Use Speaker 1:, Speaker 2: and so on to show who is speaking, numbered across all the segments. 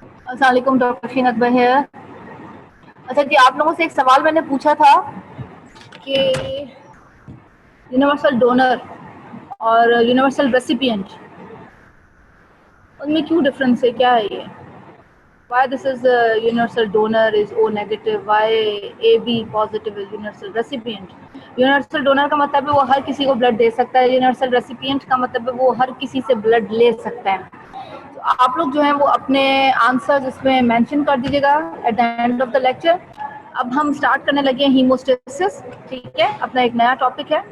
Speaker 1: अस्सलाम वालेकुम, डॉक्टर शीन अकबर है। अच्छा जी, आप लोगों से एक सवाल मैंने पूछा था कि यूनिवर्सल डोनर और यूनिवर्सल रेसिपिएंट, उनमें क्यों डिफरेंस है, क्या है ये? Why this is a universal donor is O negative, why AB positive is universal recipient? Universal donor का मतलब है वो हर किसी को ब्लड दे सकता है, यूनिवर्सल रेसिपिएंट का मतलब है वो हर किसी से ब्लड ले सकता है। तो आप लोग जो हैं वो अपने आंसर्स इसमें मेंशन कर दीजिएगा at the end of the lecture. अब हम स्टार्ट करने लगे हैं हीमोस्टेसिस। ठीक है, अपना एक नया टॉपिक है।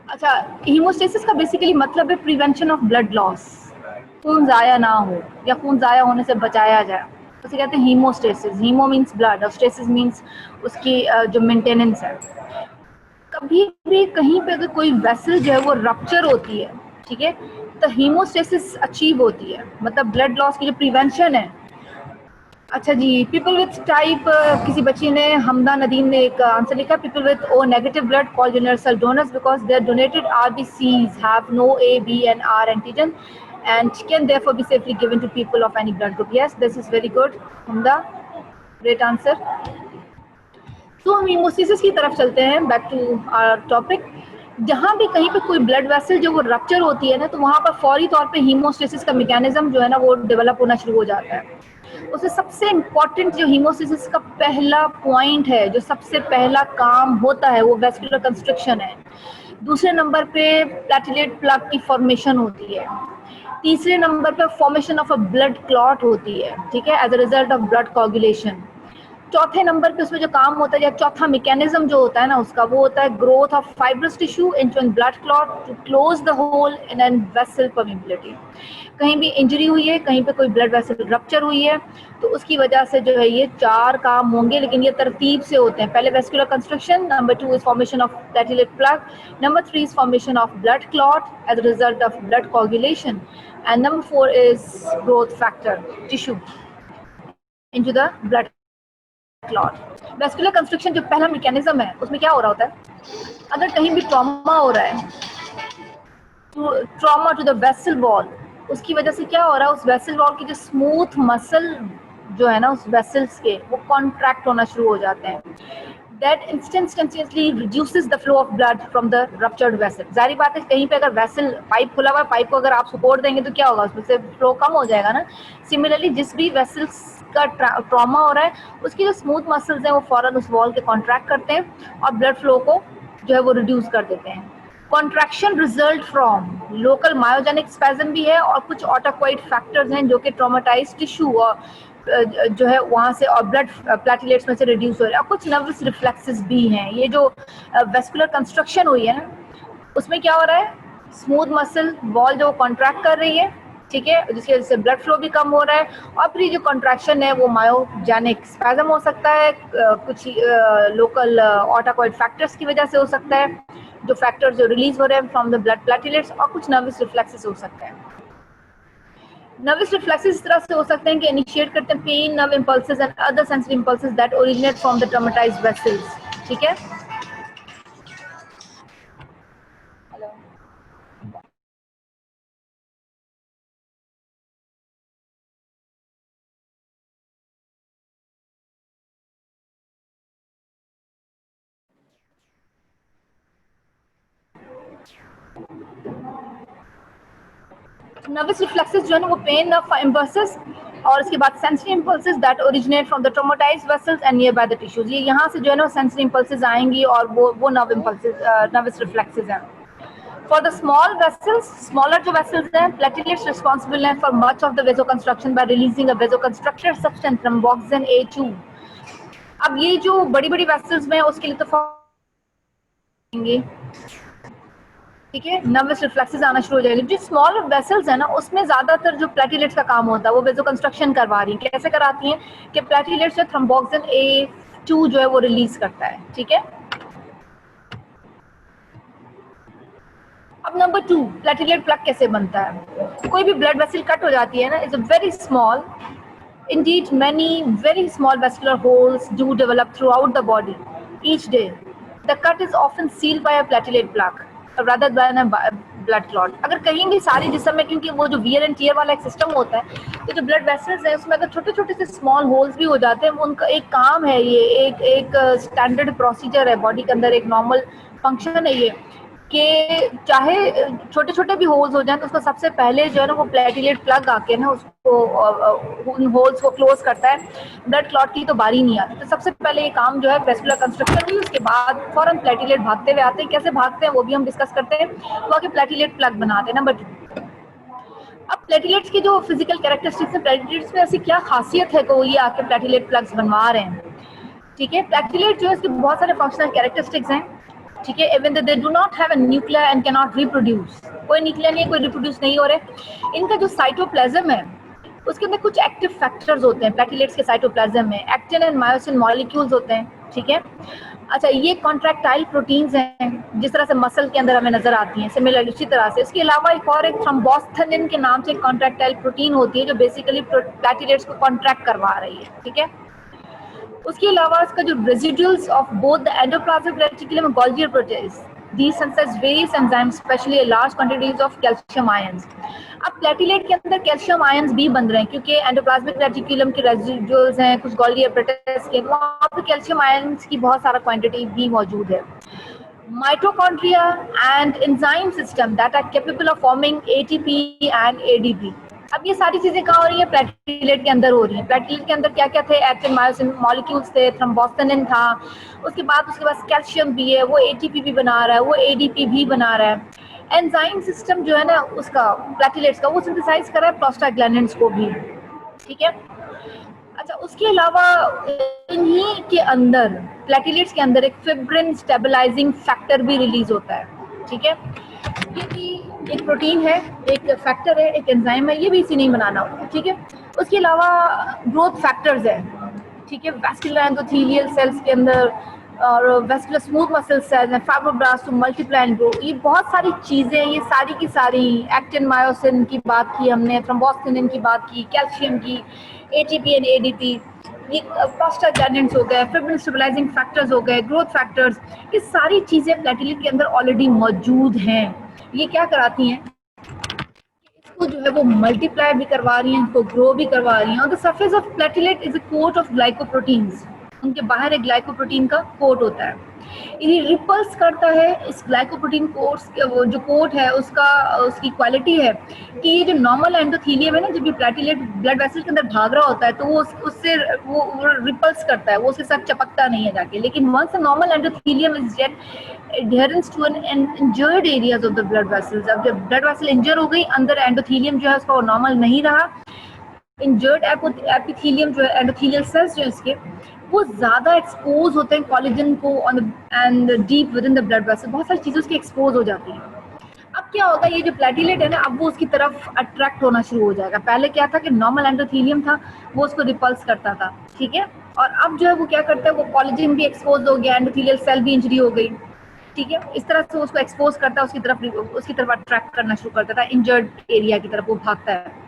Speaker 1: अच्छा, हीमोस्टेसिस का बेसिकली मतलब है प्रिवेंशन ऑफ ब्लड लॉस, खून ज़ाया ना हो या खून ज़ाया होने से बचाया जाए, उसे कहते हैं हीमोस्टेसिस। हीमो मीन्स ब्लड और स्टेसिस मीन्स उसकी जो मेंटेनेंस है। कभी भी कहीं पे अगर कोई वेसल जो है वो रप्चर होती है, ठीक है, तो हीमोस्टेसिस अचीव होती है, मतलब ब्लड लॉस की जो प्रिवेंशन है। अच्छा जी, पीपल विथ टाइप, किसी बच्ची ने, हमदा नदीम ने एक आंसर लिखा, people with O negative blood called universal donors because their donated RBCs have no A B and R antigen and can therefore be safely given to people of any blood group. Yes, this is very good, Humda. Great answer. तो हम haemostasis की तरफ चलते हैं, back to our topic. जहाँ भी कहीं पे कोई ब्लड वेसल जो वो रप्चर होती है ना, तो वहाँ पर फौरी तौर पे हीमोस्टेसिस का मैकेनिज्म जो है ना वो डेवलप होना शुरू हो जाता है। उससे सबसे इम्पॉर्टेंट जो हीमोस्टेसिस का पहला पॉइंट है, जो सबसे पहला काम होता है, वो वेस्कुलर कंस्ट्रक्शन है। दूसरे नंबर पे प्लेटलेट प्लग की फॉर्मेशन होती है। तीसरे नंबर पे formation of a blood clot होती है, ठीक है, as a result of blood coagulation. चौथे नंबर पे उसमें जो काम होता है या चौथा मैकेनिज्म जो होता है ना उसका, वो होता है growth of fibrous tissue into an blood clot to close the hole in an vessel permeability. कहीं भी इंजरी हुई है, कहीं पे कोई ब्लड वेसल रप्चर हुई है, तो उसकी वजह से जो है ये चार काम होंगे, लेकिन ये तरतीब से होते हैं। पहले vascular construction, number 2 is formation of platelet plug, number 3 is formation of blood clot as a result of blood coagulation, and number 4 is growth factor tissue into the blood clot. Vascular construction जो पहला mechanism है, उसमें क्या हो रहा होता है, अगर कहीं भी ट्रॉमा हो रहा है, trauma to the vessel wall, उसकी वजह से क्या हो रहा है, उस वेसल वॉल की जो स्मूथ मसल जो है ना उस वेसल्स के, वो कॉन्ट्रैक्ट होना शुरू हो जाते हैं। That instantaneously reduces the flow of blood from the ruptured vessel. जारी बात है, कहीं पे अगर वेसल पाइप खुला हुआ है, पाइप को अगर आप सपोर्ट देंगे तो क्या होगा, उसमें से फ्लो कम हो जाएगा ना। सिमिलरली जिस भी वेसल्स का ट्रॉमा हो रहा है, उसकी जो स्मूथ मसल्स हैं वो फौरन उस वॉल के कॉन्ट्रैक्ट करते हैं और ब्लड फ्लो को जो है वो रिड्यूस कर देते हैं। Contraction result from local myogenic spasm भी है और कुछ ऑटोक्वाइट फैक्टर्स हैं जो कि ट्रॉमेटाइज टिश्यू और जो है वहाँ से और ब्लड प्लेटलेट्स में से रिड्यूस हो रहे हैं, और कुछ नर्वस रिफ्लेक्सेस भी हैं। ये जो वेस्कुलर कंस्ट्रक्शन हुई है ना, उसमें क्या हो रहा है, स्मूथ मसल वॉल जो कॉन्ट्रैक्ट कर रही है, ठीक है, जिसकी वजह से ब्लड फ्लो भी कम हो रहा है, और फिर जो कॉन्ट्रैक्शन है वो मायोजेनिक स्पैज्म हो सकता है, कुछ लोकल ऑटोक्वाइट फैक्टर्स की वजह से हो सकता है, जो फैक्टर्स जो रिलीज हो रहे हैं फ्रॉम द ब्लड प्लेटलेट्स, और कुछ नर्वस रिफ्लेक्सेस हो सकते हैं। नर्वस रिफ्लेक्सेस इस तरह से हो सकते हैं कि इनिशिएट करते हैं pain nerve impulses and other sensory impulses that originate from the traumatized vessels, ठीक है। नर्वस रिफ्लेक्सेस जो है ना वो पेन नर्व इंपल्सेस और इसके बाद sensory impulses that originate from the traumatized vessels and near by the tissues. ये यहाँ से जो है ना सेंसरी इंपल्सेस आएंगी और वो नर्व इंपल्सेस नर्वस रिफ्लेक्सेस हैं। For the small vessels, smaller जो vessels हैं, platelets responsible हैं for much of the vasoconstriction by releasing a vasoconstrictor substance thromboxane A2। अब ये जो बड़ी बड़ी वेसल्स में उसके लिए तो ठीक है, नर्वस रिफ्लेक्सेस आना शुरू हो जाएंगे। जो स्मॉल वेसल्स है ना उसमें ज्यादातर जो प्लेटलेट्स का काम होता है वो वेसो कंस्ट्रक्शन करवा रही है। कैसे कराती हैं कि प्लेटलेट्स जो थ्रोम्बोक्सिन A2 जो है वो रिलीज करता है, ठीक है। अब नंबर 2, प्लेटलेट प्लग कैसे बनता है। कोई भी ब्लड वेसल कट हो जाती है ना, is a very small, indeed many very small vascular holes do develop throughout the body each day. The cut is often sealed by a platelet plug. rather than a blood clot. अगर कहीं भी सारी जिस्म में, क्योंकि वो जो wear and tear वाला एक सिस्टम होता है, तो जो ब्लड वेसल्स है उसमें अगर छोटे छोटे से स्मॉल होल्स भी हो जाते हैं, उनका एक काम है, ये एक स्टैंडर्ड प्रोसीजर है बॉडी के अंदर, एक नॉर्मल फंक्शन है ये, कि चाहे छोटे छोटे भी होल्स हो जाए तो उसको सबसे पहले जो है ना वो प्लेटिलेट प्लग आके ना उसको उन होल्स को क्लोज करता है। ब्लड क्लॉट की तो बारी नहीं आती, तो सबसे पहले ये काम जो है वेस्कुलर कंस्ट्रक्शन हुई, उसके बाद फौरन प्लेटिलेट भागते हुए आते हैं। कैसे भागते हैं वो भी हम डिस्कस करते हैं। वो आके प्लेटिलेट प्लग बनाते हैं। नंबर 2, अब प्लेटिलेट्स की जो फिजिकल कैरेक्टरिस्टिक्स है, प्लेटिलेट्स में ऐसी क्या खासियत है कि वो ये आके प्लेटिलेट प्लग्स बनवा रहे हैं। ठीक है, प्लेटिलेट जो है इसके बहुत सारे फंक्शनल कैरेक्टरिस्टिक्स हैं। ठीक है, even they do not have a nuclear and can not reproduce, कोई न्यूक्लियर नहीं है, कोई रिप्रोड्यूस नहीं हो रहे। इनका जो साइटोप्लाज्म है उसके अंदर कुछ एक्टिव फैक्टर्स होते हैं। प्लेटिलेट्स के साइटोप्लाज्म में एक्टिन एंड मायोसिन मॉलिक्यूल्स होते हैं। ठीक है, अच्छा, ये कॉन्ट्रैक्टाइल प्रोटीन्स हैं, जिस तरह से मसल के अंदर हमें नजर आती हैं, सिमिलर उसी तरह से। इसके अलावा एक और एक थ्रोम्बोस्थेनिन के नाम से कॉन्ट्रैक्टाइल प्रोटीन होती है जो बेसिकली प्लेटिलेट्स को कॉन्ट्रैक्ट करवा रही है। ठीक है, उसके अलावा इसका जो residuals of both the endoplasmic reticulum and Golgi protease, these synthesize various enzymes, especially a large quantities of calcium ions. अब प्लेटिलेट के अंदर कैल्शियम आयंस भी बन रहे हैं क्योंकि एंडोप्लाज्मिक रेटिकुलम के रेजिडुअल्स हैं, कुछ गोल्गी प्रोटीज के, वहाँ पे कैल्शियम आयंस की बहुत सारा क्वांटिटी भी मौजूद है। Mitochondria and enzyme system that are capable of forming ATP and ADP. अब ये सारी चीजें कहाँ हो रही है? प्लेटिलेट के अंदर हो रही है। प्लेटिलेट के अंदर क्या क्या थे? एक्टिन मायोसिन मॉलिक्यूल्स थे, थ्रोम्बोस्थेनिन था, उसके बाद कैल्शियम भी है, वो एटीपी भी बना रहा है, वो एडीपी भी बना रहा है। एंजाइम सिस्टम जो है ना उसका प्लेटिलेट्स का, वो सिंथेसाइज कर रहा है प्रोस्टाग्लैंडिन्स को भी। ठीक है, अच्छा, उसके अलावा इन्हीं के अंदर प्लेटिलेट्स के अंदर एक फिब्रिन स्टेबलाइजिंग फैक्टर भी रिलीज होता है। ठीक है, ये भी एक प्रोटीन है, एक फैक्टर है, एक एंजाइम है, ये भी इसी नहीं बनाना होता। ठीक है, उसके अलावा ग्रोथ फैक्टर्स है। ठीक है, वैस्कुलर एंडोथेलियल सेल्स के अंदर और वेस्कुलर स्मूथ मसल सेल्स हैं, fibroblast to multiply and grow, ये बहुत सारी चीज़ें, ये सारी की सारी, एक्टिन मायोसिन की बात की हमने, थ्रोम्बोस्थेनिन की बात की, कैल्शियम की, एटीपी एंड एडीपी, ये प्रोस्टाग्लैंडिन्स हो गए, फिब्रिन स्टेबलाइजिंग फैक्टर्स हो गए, ग्रोथ फैक्टर्स, ये सारी चीज़ें प्लेटिलेट के अंदर ऑलरेडी मौजूद हैं। ये क्या कराती हैं? इसको जो है वो मल्टीप्लाई भी करवा रही हैं, इसको ग्रो भी करवा रही हैं। और the surface of platelet is a coat of glycoproteins, उनके बाहर एक ग्लाइकोप्रोटीन का कोट होता है। ये रिपल्स करता है इस ग्लाइकोप्रोटीन कोट्स, वो जो कोट है उसका, उसकी क्वालिटी है कि ये जो नॉर्मल एंडोथेलियम है ना, जब ये प्लेटिलेट ब्लड वेसल के अंदर भाग रहा होता है तो वो उससे वो रिपल्स करता है, वो उसके साथ चपकता नहीं है जाके। लेकिन once the normal endothelium is get adherence to an injured areas of the blood vessels, अब जब ब्लड वेसल इंजर हो गई, अंदर एंडोथेलियम जो है उसका नॉर्मल नहीं रहा, इंजर्ड एपिथेलियम जो है, एंडोथेलियल सेल्स जो इसके, वो ज्यादा एक्सपोज होते हैं कोलेजन को and deep with in the blood vessel, बहुत सारी चीजें उसकी एक्सपोज हो जाती हैं। अब क्या होगा, ये जो प्लेटिलेट है ना, अब वो उसकी तरफ अट्रैक्ट होना शुरू हो जाएगा। पहले क्या था कि नॉर्मल एंडोथेलियम था, वो उसको रिपल्स करता था। ठीक है, और अब जो है वो क्या करता है, वो कोलेजन भी एक्सपोज हो गया, एंडोथेलियल सेल भी इंजरी हो गई। ठीक है, इस तरह से उसको एक्सपोज करता है, उसकी तरफ अट्रैक्ट करना शुरू करता था, इंजर्ड एरिया की तरफ वो भागता है।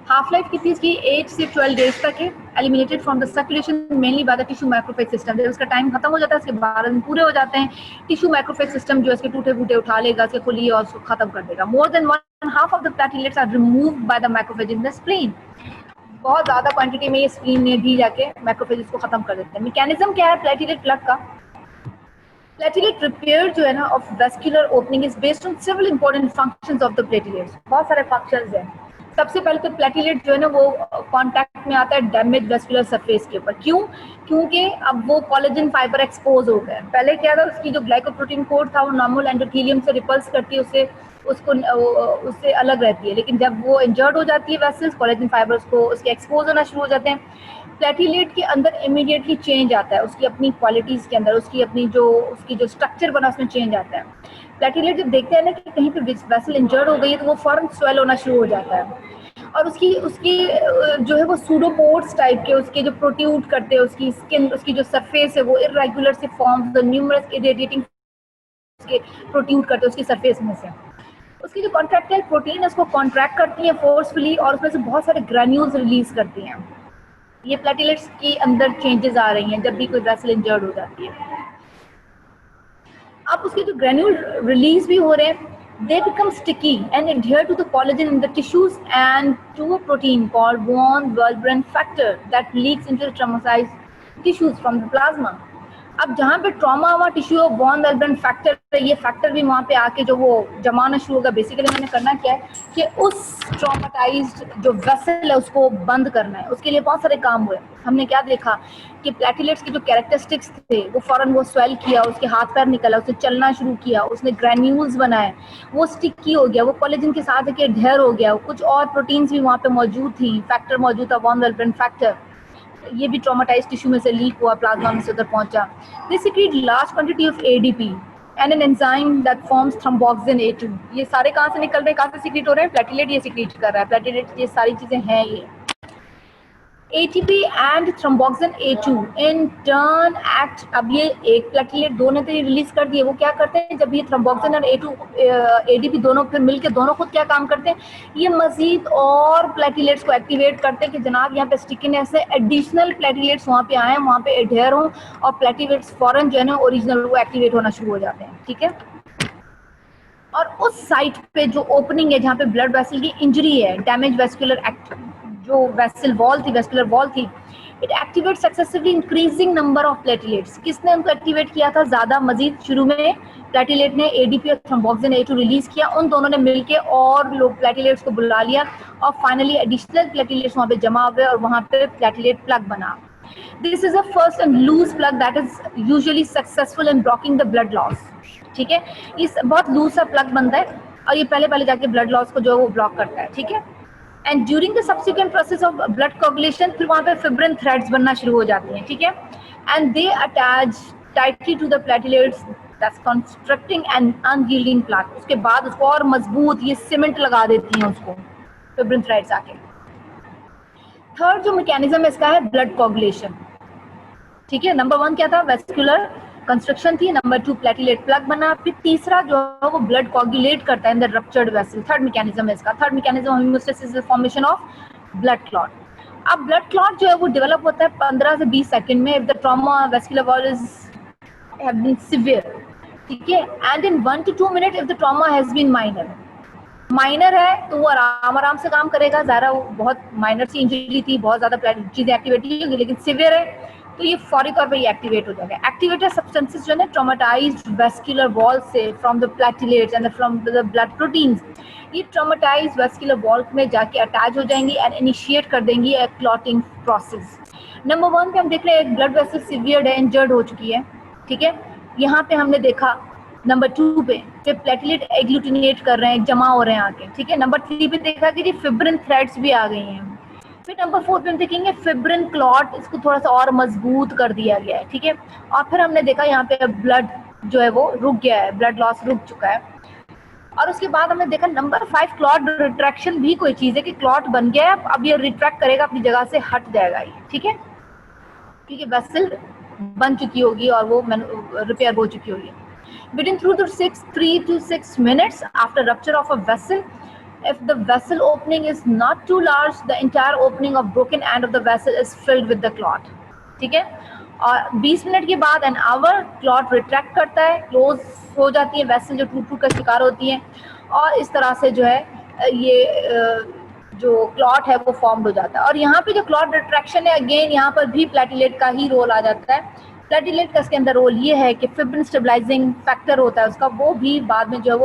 Speaker 1: हाफ लाइफ किसी इसकी 8 से 12 डेज तक है। Eliminated from the circulation mainly by the tissue macrophage system, जब उसका टाइम खत्म हो जाता है, इसके 12 दिन पूरे हो जाते हैं, टिश्यू माइक्रोफेज सिस्टम जो इसके टूटे फूटे उठा लेगा, इसके खुली और उसको खत्म कर देगा। More than 1/2 of the platelets are removed by the macrophage in the spleen, बहुत ज्यादा क्वांटिटी में ये स्प्लीन में भी जाके माइक्रोफेज को खत्म कर देते हैं। मैकेनिज्म क्या है प्लेटिलेट प्लग का? प्लेटिलेट रिपेयर जो है ना of vascular opening is based on several important functions of the platelets, बहुत सारे फंक्शंस हैं। सबसे पहले तो प्लेटिलेट जो है ना वो कांटेक्ट में आता है डैमेज वेस्कुलर सरफेस के ऊपर। क्यों? क्योंकि अब वो कोलेजन फाइबर एक्सपोज हो गए। पहले क्या था, उसकी जो ग्लाइकोप्रोटीन कोड था वो नॉर्मल एंडोथेलियम से रिपल्स करती है, उससे अलग रहती है। लेकिन जब वो इंजर्ड हो जाती है वेसल्स, कोलेजन फाइबर्स को उसके एक्सपोज होना शुरू हो जाते हैं। प्लेटिलेट के अंदर इमीडिएटली चेंज आता है, उसकी अपनी क्वालिटीज़ के अंदर, उसकी जो स्ट्रक्चर बना उसमें चेंज आता है। प्लेटिलेट जब देखते हैं ना कि कहीं पे वेसल इंजर्ड हो गई है तो वो फौरन स्वेल होना शुरू हो जाता है, और उसकी जो है वो सूडोपोड्स टाइप के उसके जो प्रोट्यूट करते हैं, उसकी स्किन, उसकी जो सरफेस है वो इरेगुलर से फॉर्म्स, द न्यूमरस इरिटेटिंग उसके प्रोट्यूट करते हैं उसकी सरफेस में से। उसकी जो कॉन्ट्रैक्टाइल प्रोटीन है उसको कॉन्ट्रैक्ट करती है फोर्सफुली और उसमें से बहुत सारे ग्रैन्यूल्स रिलीज करती हैं। ये प्लेटिलेट्स के अंदर चेंजेस आ रही हैं जब भी कोई वेसल इंजर्ड हो जाती है। अब उसके जो ग्रेन्यूल रिलीज भी हो रहे हैं, they become sticky and adhere to the collagen in the tissues and to a protein called von Willebrand factor that leaks into the traumatized tissues from the plasma. अब जहाँ पे ट्रॉमा हुआ tissue von वेलब्रेंड factor है, ये factor भी वहाँ पे आके जो वो जमाना शुरू होगा. बेसिकली मैंने करना क्या है कि उस ट्रॉमाटाइज्ड जो वेसल है उसको बंद करना है. उसके लिए बहुत सारे काम हुए. हमने क्या देखा कि प्लेटलेट्स के जो कैरेक्टरिस्टिक्स थे वो फौरन वो स्वेल किया, उसके हाथ पैर निकला, उसने चलना शुरू किया, उसने ग्रैन्यूल्स बनाए, वो स्टिकी हो गया, वो कोलेजन के साथ एक ढेर हो गया. कुछ और प्रोटीन्स भी वहाँ पे मौजूद थी, फैक्टर मौजूद था वॉन वेलब्रेंड फैक्टर. ये भी ट्रॉमाटाइज टिश्यू में से लीक हुआ, प्लाज्मा में से उधर पहुंचा. They secrete large quantity of ADP and an enzyme that forms thromboxane A2. ये सारे कहाँ से निकल रहे हैं, कहाँ से सीक्रेट हो रहे हैं? प्लेटलेट ये सीक्रेट कर रहा है. प्लेटलेट ये सारी चीजें हैं. ये ATP and thromboxane A2 in turn act. अब ये एक प्लेटलेट दोनों तो रिलीज कर दिए, वो क्या करते हैं जब ये थ्रोम्बोक्सिन और A2 ADP दोनों फिर मिलके दोनों खुद क्या काम करते हैं, ये मजीद और प्लेटलेट्स को एक्टिवेट करते हैं कि जनाब यहाँ पे स्टिकीनेस है, एडिशनल प्लेटलेट्स वहाँ पे आए, वहाँ पे एडहेयर हों और प्लेटलेट्स फॉरन जो है ना ओरिजिनल वो एक्टिवेट होना शुरू हो जाते हैं. ठीक है. और उस साइट पे जो ओपनिंग है जहाँ पे ब्लड वेसल की इंजरी है, डैमेज वेस्कुलर जो वेसल वॉल थी, वेस्कुलर वॉल थी, it activate successively increasing number of platelets. किसने उनको एक्टिवेट किया था ज़्यादा? मजीद शुरू में प्लेटलेट ने एडीपी और थ्रोम्बोक्सिन A2 रिलीज किया, उन दोनों ने मिलके और लोग प्लेटलेट्स को बुला लिया और फाइनली एडिशनल प्लेटलेट्स वहाँ पे जमा हुए और वहाँ पे प्लेटलेट प्लग बना. This is a first and loose plug that is usually successful in blocking the blood loss. ठीक है, इस बहुत लूज सा प्लग बनता है और ये पहले जाके ब्लड लॉस को जो है वो ब्लॉक करता है. ठीक है. And during the subsequent process of blood coagulation फिर वहाँ पे फिब्रिन थ्रेड्स बनना शुरू हो जाती हैं. ठीक है. And they attach tightly to the platelets that's constructing an unyielding plaque. उसके बाद उसको और मजबूत ये सीमेंट लगा देती हैं उसको फिब्रिन थ्रेड्स आके. थर्ड जो मैकेनिज्म इसका है ब्लड कोगुलेशन. ठीक है. नंबर 1 क्या था? वेस्कुलर कंस्ट्रक्शन थी. नंबर 2 प्लेटलेट प्लग बना. फिर तीसरा जो है वो ब्लड कोगुलेट करता है in the ruptured vessel. Third mechanism है इसका. Third mechanism haemostasis is formation of blood clot. अब ब्लड क्लॉट जो है वो डेवलप होता है 15 से 20 सेकंड में if the trauma vascular wall is have been severe. ठीक है. And in 1 to 2 minute if the trauma has been minor है तो वो आराम से काम करेगा. ज़रा वो बहुत माइनर सी इंजरी थी, बहुत ज़्यादा चीज़ें एक्टिवेट नहीं होगी, लेकिन सिवियर है तो ये फौरी तौर पे ये एक्टिवेट हो जाएगा. एक्टिवेटेड सब्सटेंसेस जो है ट्रॉमाटाइज्ड वेस्कुलर वॉल से from the platelets and from the blood proteins, ये ट्रॉमाटाइज्ड वेस्कुलर वॉल में जाके अटैच हो जाएंगी एंड इनिशिएट कर देंगी एक क्लॉटिंग प्रोसेस. नंबर 1 पे हम देख रहे हैं एक ब्लड वेसल सीवियर है, इंजर्ड हो चुकी है. ठीक है. यहाँ पे हमने देखा नंबर 2 पे प्लेटलेट एग्लूटिनेट कर रहे हैं, जमा हो रहे हैं आके. ठीक है. नंबर 3 पे देखा कि फिब्रिन थ्रेड्स भी आ गई हैं. फिर नंबर 4 पे हम देखेंगे फिब्रिन क्लॉट, इसको थोड़ा सा और मजबूत कर दिया गया है. ठीक है. और फिर हमने देखा यहाँ पे ब्लड जो है वो रुक गया है, ब्लड लॉस रुक चुका है. और उसके बाद हमने देखा नंबर 5 क्लॉट रिट्रैक्शन भी कोई चीज़ है कि क्लॉट बन गया है, अब ये रिट्रैक्ट करेगा, अपनी जगह से हट जाएगा ये. ठीक है. क्योंकि वेसल बन चुकी होगी और वो रिपेयर हो चुकी होगी. Between 3 to 6 minutes after rupture of a vessel, if the vessel opening is not too large, the entire opening of broken end of the vessel is filled with the clot. ठीक है. और 20 minute के बाद an hour clot retract करता है, close हो जाती है वेसल जो टूट का शिकार होती है और इस तरह से जो है ये जो क्लॉट है वो फॉर्म हो जाता है. और यहाँ पे जो क्लॉट रिट्रैक्शन है अगेन यहाँ पर भी प्लेटलेट का ही रोल आ जाता है. प्लेटलेट का इसके अंदर रोल ये है कि फिब्रिन स्टेबलाइजिंग फैक्टर होता है उसका, वो भी बाद में जो है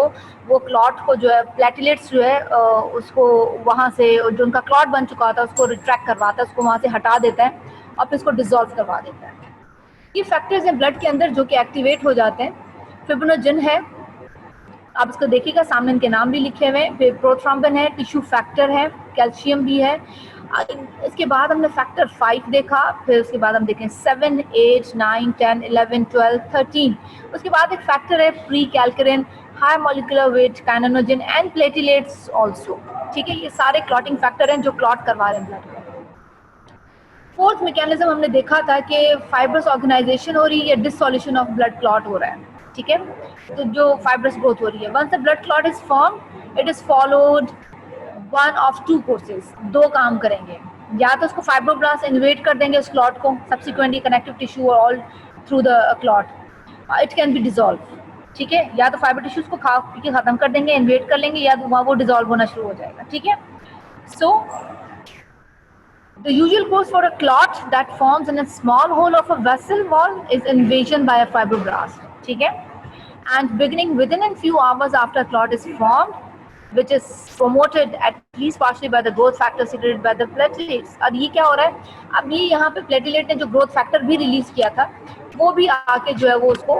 Speaker 1: वो क्लॉट को जो है प्लेटलेट्स जो है उसको वहाँ से जो उनका क्लॉट बन चुका होता है उसको रिट्रैक्ट करवाता है, उसको वहाँ से हटा देता है और फिर इसको डिसॉल्व करवा देता है. ये फैक्टर्स हैं ब्लड के अंदर जो कि एक्टिवेट हो जाते हैं. फिब्रिनोजन है, आप इसको देखिएगा सामने इनके नाम भी लिखे हुए हैं. फिर प्रोथ्रोम्बिन है, टिश्यू फैक्टर है, कैल्शियम भी है. इसके बाद हमने फैक्टर 5 देखा. फिर उसके बाद हम देखें 7, 8, 9, 10, 11, 12, 13. उसके बाद एक फैक्टर है prekallikrein, high molecular weight kininogen and platelets also. ठीक है. ये सारे क्लॉटिंग फैक्टर हैं जो क्लॉट करवा रहे हैं ब्लड को. फोर्थ मैकेनिज्म हमने देखा था कि फाइब्रस ऑर्गेनाइजेशन हो रही है या डिसॉल्यूशन ऑफ ब्लड क्लॉट हो रहा है. ठीक है. तो जो फाइब्रस ग्रोथ हो रही है, once the blood clot is form it is followed one of 2 courses. 2 काम करेंगे, या तो उसको फाइब्रोब्लास्ट इन्वेट कर देंगे उस क्लॉट को, सब्सिक्वेंटली कनेक्टिव टिश्यू और all through the clot, it can be dissolve. ठीक है, या तो फाइबर टिश्यूज को खा पी के खत्म कर देंगे, इन्वेट कर लेंगे, या वहाँ वो डिजोल्व होना शुरू हो जाएगा। ठीक है, सो the usual course for a clot that forms in a small hole of a vessel wall is invasion by a fibroblast. ठीक है, and beginning within a few hours after a clot is formed, which is promoted at least partially by the growth factor secreted by the platelets. अब ये क्या हो रहा है, अब ये यहाँ पे प्लेटलेट ने जो ग्रोथ फैक्टर भी रिलीज किया था वो भी आके जो है वो उसको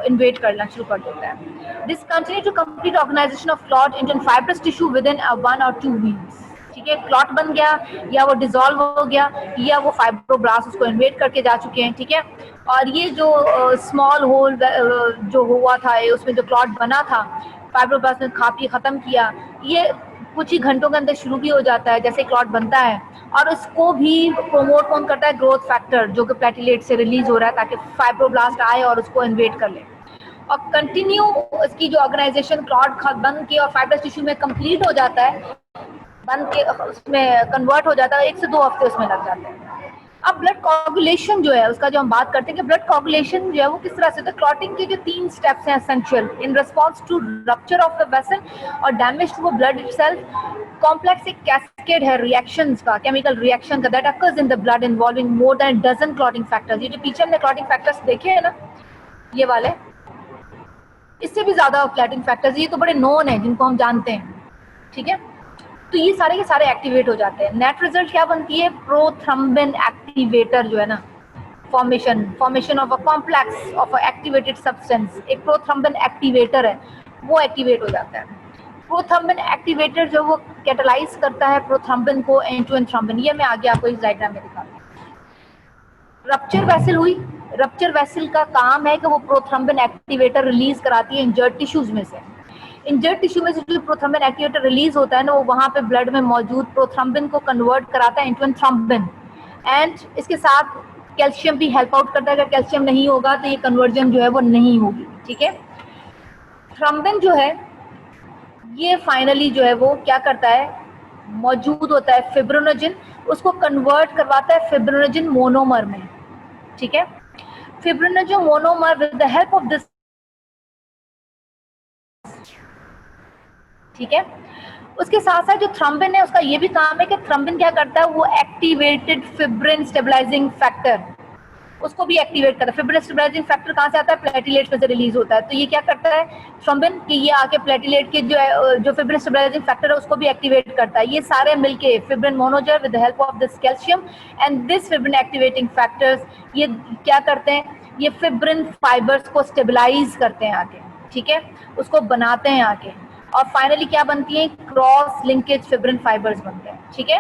Speaker 1: इन्वेट करना शुरू कर देता है। This continue to complete organisation of clot into fibrous tissue within 1 or 2 weeks। ठीक है, क्लॉट बन गया या वो डिसॉल्व हो गया या वो फाइब्रोब्लास्ट उसको इन्वेट करके जा चुके हैं। ठीक है, और ये जो स्मॉल होल जो हुआ था उसमें जो क्लॉट बना था फाइब्रोब्लास्ट ने खा पी खत्म किया, ये कुछ ही घंटों के अंदर शुरू भी हो जाता है जैसे क्लॉट बनता है, और उसको भी प्रोमोट कौन करता है, ग्रोथ फैक्टर जो कि प्लेटलेट से रिलीज हो रहा है ताकि फाइब्रोब्लास्ट आए और उसको इन्वेट कर ले। और कंटिन्यू इसकी जो ऑर्गेनाइजेशन क्लॉट बन के और फाइब्रस टिश्यू में कंप्लीट हो जाता है, बन के उसमें कन्वर्ट हो जाता है, 1 से 2 हफ्ते उसमें लग जाते हैं। अब ब्लड कोगुलेशन जो है उसका जो हम बात करते हैं कि ब्लड कोगुलेशन जो है वो किस तरह से, तो क्लॉटिंग के जो 3 स्टेप्स हैं essential in response to rupture of the vessel और damage to blood itself. Complex एक कैस्केड है रिएक्शंस का, केमिकल रिएक्शन का, that occurs in the blood involving more than dozen clotting factors. ये जो पीछे हमने क्लॉटिंग फैक्टर्स देखे हैं ना, ये वाले, इससे भी ज्यादा क्लॉटिंग फैक्टर्स, ये तो बड़े नोन है जिनको हम जानते हैं। ठीक है, तो ये सारे के सारे एक्टिवेट हो जाते हैं। नेट रिजल्ट क्या बनती है, प्रोथ्रम्बिन एक्टिवेटर जो है ना, formation of a complex of a activated substance, एक प्रोथ्रम्बिन एक्टिवेटर है वो एक्टिवेट हो जाता है। प्रोथ्रम्बिन एक्टिवेटर जो वो कैटालाइज करता है प्रोथ्रम्बिन को एंड टू एंड थ्रम्बिन, ये मैं आगे आपको इस डायग्राम में दिखाऊंगी। रप्चर वेसल हुई, रप्चर वेसल का काम है कि वो प्रोथ्रम्बिन एक्टिवेटर रिलीज कराती है इंजर्ड टिश्यूज में से। इंजर्ड टिश्यू में से जो प्रोथ्रम्बिन एक्टिवेटर रिलीज होता है ना, वो वहाँ पे ब्लड में मौजूद प्रोथ्रम्बिन को कन्वर्ट कराता है इनटू एन थ्रम्बिन, एंड इसके साथ कैल्शियम भी हेल्प आउट करता है। अगर कैल्शियम नहीं होगा तो ये कन्वर्जन जो है वो नहीं होगी। ठीक है, थ्रम्बिन जो है ये फाइनली जो है वो क्या करता है, मौजूद होता है फिब्रिनोजन, उसको कन्वर्ट करवाता है फिब्रिनोजन मोनोमर में। ठीक है, fibrinogen monomer with the help of this, ठीक है, उसके साथ साथ जो थ्रम्बिन है उसका ये भी काम है कि थ्रम्बिन क्या करता है, वो एक्टिवेटेड फिब्रिन स्टेबलाइजिंग फैक्टर उसको भी एक्टिवेट करता है। फिब्रिन स्टेबलाइजिंग फैक्टर कहाँ से आता है, प्लेटलेट्स में से रिलीज होता है। तो ये क्या करता है थ्रम्बिन कि ये आके प्लेटलेट के जो फिब्रिन स्टेबलाइजिंग फैक्टर है उसको भी एक्टिवेट करता है। ये सारे मिलके fibrin monomer with the help of this calcium and this fibrin activating factors ये क्या करते हैं, ये फिब्रिन फाइबर्स को स्टेबलाइज करते हैं आके। ठीक है, उसको बनाते हैं आके, और फाइनली क्या बनती है, क्रॉस लिंकेज फिब्रिन फाइबर्स बनते हैं। ठीक है,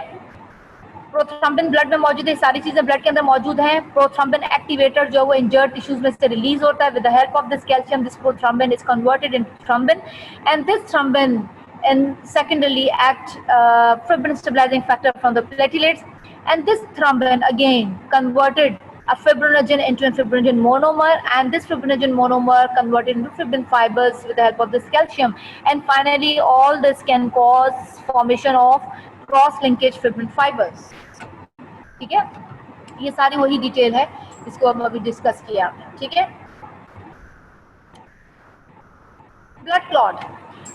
Speaker 1: प्रोथ्रम्बिन ब्लड में मौजूद है, सारी चीजें ब्लड के अंदर मौजूद हैं। प्रोथ्रम्बिन एक्टिवेटर जो वो इंजर्ड टिश्यूज में से रिलीज होता है with the help of this calcium, this prothrombin is converted into thrombin and this thrombin and secondarily act fibrin stabilizing factor from the platelets, and this thrombin again converted a fibrinogen into a fibrinogen monomer, and this fibrinogen monomer converted into fibrin fibers with the help of this calcium, and finally all this can cause formation of cross linkage fibrin fibers। ठीक है, ये सारी वही detail है इसको हम अभी discuss किया। ठीक है, blood clot,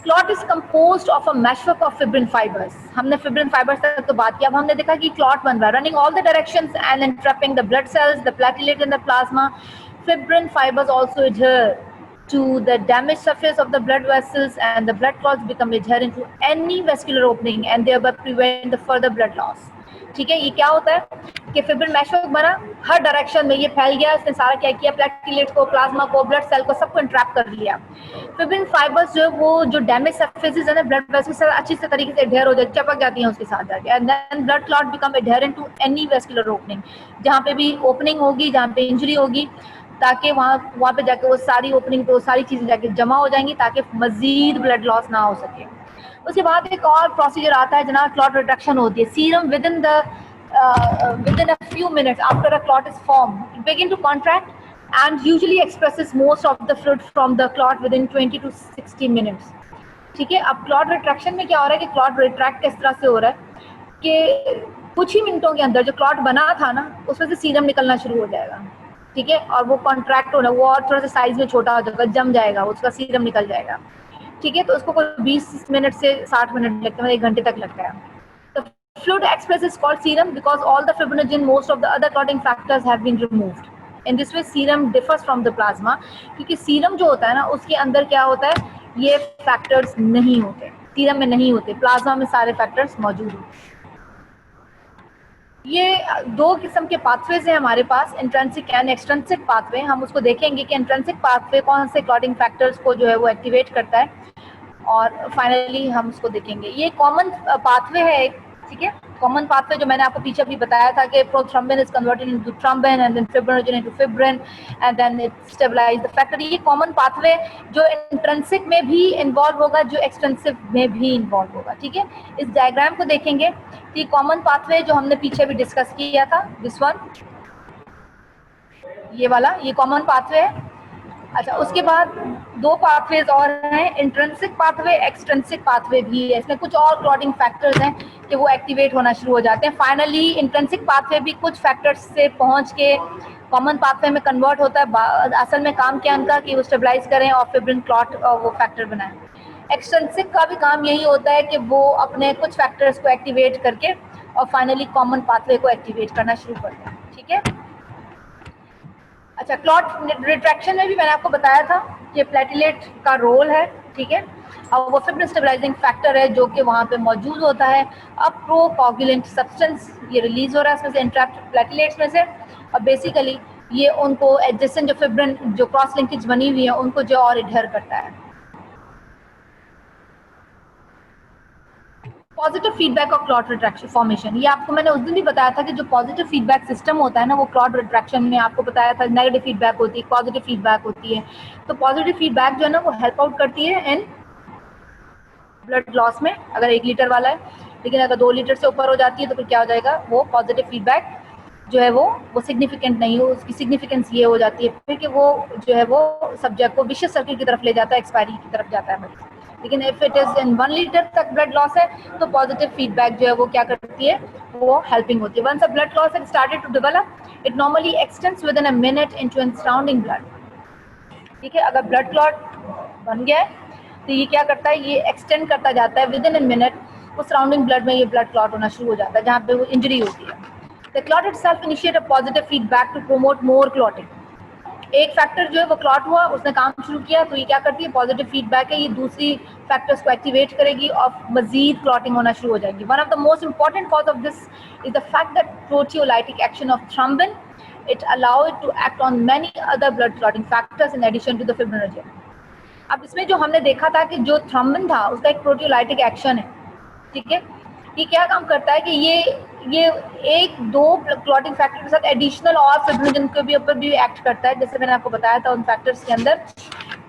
Speaker 1: clot is composed of a mashup of fibrin fibres. हमने फिब्रिन फाइबर्स तक तो बात किया, अब हमने देखा कि क्लॉट बन रहा है running all the directions and interrupting the blood cells, the platelet in the plasma. Fibrin fibres also adhere to the damaged surface of the blood vessels, and the blood clots become adherent to any vascular opening and thereby prevent the further blood loss। ठीक है, ये क्या होता है कि fibrin mashup बना, हर direction में ये फैल गया, इसने सारा क्या किया, प्लेटलेट को, प्लाज्मा को, ब्लड सेल को, सबको इंट्रैप कर लिया। फिब्रिन फाइबर्स जो वो जो डैमेज सरफेसेस है ना ब्लड वेसल्स से अच्छी से तरीके से एडहेयर हो जाती, चिपक जाती हैं उसके साथ जाके, and then blood clot become adherent to any vascular opening. जहाँ पे भी ओपनिंग होगी, जहाँ पे इंजरी होगी, ताकि वहाँ पे जाके वो सारी ओपनिंग पे वो सारी चीजें जाके जमा हो जाएंगी ताकि मजीद ब्लड लॉस ना हो सके। उसके बाद एक और प्रोसीजर आता है जहाँ क्लॉट रिडक्शन होती है। Serum within a few minutes after a clot is formed begin to contract and usually expresses most of the fluid from the clot within 20 to 60 minutes। ठीक है, अब क्लॉट रिट्रैक्शन में क्या हो रहा है कि क्लॉट रिट्रैक्ट किस तरह से हो रहा है कि कुछ ही मिनटों के अंदर जो क्लॉट बना था ना उसमें से सीरम निकलना शुरू हो जाएगा। ठीक है, और वो कॉन्ट्रैक्ट होना, वो और थोड़ा सा साइज में छोटा हो जाएगा, जम जाएगा, उसका सीरम निकल जाएगा, ठीक है। तो उसको कोई 20 मिनट से 60 मिनट लगते हैं, 1 घंटे तक लगता है। तो fluid express is called serum because all the fibrinogen, most of the other clotting factors have been removed. In this way serum differs from the plasma, क्योंकि सीरम जो होता है ना उसके अंदर क्या होता है, ये फैक्टर्स नहीं होते, सीरम में नहीं होते, प्लाज्मा में सारे फैक्टर्स मौजूद होते हैं। ये दो किस्म के पाथवेज हैं हमारे पास, इंट्रिंसिक एंड एक्सट्रिंसिक पाथवे। हम उसको देखेंगे कि इंट्रिंसिक पाथवे कौन से क्लॉटिंग फैक्टर्स को जो है वो एक्टिवेट करता है, और फाइनली हम उसको देखेंगे। ये कॉमन पाथवे है एक, ठीक है, कॉमन पाथवे जो मैंने आपको पीछे भी बताया था कि prothrombin is converted into thrombin and then fibrinogen into fibrin and then it stabilize the factor. ये कॉमन पाथवे जो इंट्रिंसिक में भी इन्वॉल्व होगा, जो एक्सटेंसिव में भी इन्वॉल्व होगा, ठीक है। इस डायग्राम को देखेंगे कि कॉमन पाथवे जो हमने पीछे भी डिस्कस किया था, दिस वन, ये वाला, ये कॉमन पाथवे है। अच्छा, उसके बाद दो पाथवेज और हैं, इंट्रिंसिक पाथवे, एक्सट्रिंसिक पाथवे भी है। इसमें कुछ और क्लॉटिंग फैक्टर्स हैं कि वो एक्टिवेट होना शुरू हो जाते हैं। फाइनली इंट्रिंसिक पाथवे भी कुछ फैक्टर्स से पहुंच के कॉमन पाथवे में कन्वर्ट होता है। असल में काम क्या उनका कि वो स्टेबलाइज करें और फिब्रिन क्लॉट वो फैक्टर बनाएं। एक्सट्रिंसिक का भी काम यही होता है कि वो अपने कुछ फैक्टर्स को एक्टिवेट करके और फाइनली कॉमन पाथवे को एक्टिवेट करना शुरू करते हैं, ठीक है। अच्छा, क्लॉट रिट्रैक्शन में भी मैंने आपको बताया था कि प्लेटलेट का रोल है, ठीक है, और वो फिब्रिन स्टेबलाइजिंग फैक्टर है जो कि वहाँ पे मौजूद होता है। अब प्रोकोगुलेंट सब्सटेंस ये रिलीज हो रहा है इसमें से, इंट्रैप्ट प्लेटलेट्स में से, और बेसिकली ये उनको एडजेसेंट जो फिब्रिन जो क्रॉस लिंकेज बनी हुई है उनको जो और एडहेर करता है। Positive feedback of clot retraction formation, ये आपको मैंने उस दिन भी बताया था कि जो पॉजिटिव फीडबैक सिस्टम होता है ना, वो क्लॉट रिट्रैक्शन में आपको बताया था, नेगेटिव फीडबैक होती है, पॉजिटिव फीडबैक होती है। तो पॉजिटिव फीडबैक जो है ना वो हेल्प आउट करती है इन ब्लड लॉस में, अगर 1 लीटर वाला है, लेकिन अगर 2 लीटर से ऊपर हो जाती है तो फिर क्या हो जाएगा, वो पॉजिटिव फीडबैक जो है वो सिग्निफिकेंट नहीं हो, उसकी सिग्निफिकेंस ये हो जाती है फिर कि वो जो है वो सब्जेक्ट को विशियस सर्किल की तरफ ले जाता है, एक्सपायरी की तरफ जाता है। लेकिन if it is in 1 litre तक ब्लड लॉस है तो पॉजिटिव फीडबैक जो है वो क्या करती है, वो हेल्पिंग होती है। Once a blood loss has started to develop, it normally extends within a minute into surrounding blood, ठीक है। अगर ब्लड क्लॉट बन गया है तो ये क्या करता है, ये एक्सटेंड करता जाता है विद इन अ मिनट, वो सराउंडिंग ब्लड में ये ब्लड क्लॉट होना शुरू हो जाता है जहाँ पे वो इंजरी होती है। The clot itself initiate a positive feedback to promote more clotting. एक फैक्टर जो है वो क्लॉट हुआ, उसने काम शुरू किया, तो ये क्या करती है, पॉजिटिव फीडबैक है, ये दूसरी फैक्टर्स को एक्टिवेट करेगी और मजीद क्लॉटिंग होना शुरू हो जाएगी। One of the most important cause of this is the fact that proteolytic action of thrombin, it allow it to act on many other blood clotting factors in addition to the fibrinogen. अब इसमें जो हमने देखा था कि जो thrombin था उसका एक प्रोटियोलाइटिक एक्शन है, ठीक है। ये क्या काम करता है कि ये एक दो क्लॉटिंग फैक्टर के साथ एडिशनल और फिब्रिनोजन के भी ऊपर भी एक्ट करता है, जैसे मैंने आपको बताया था उन फैक्टर्स के अंदर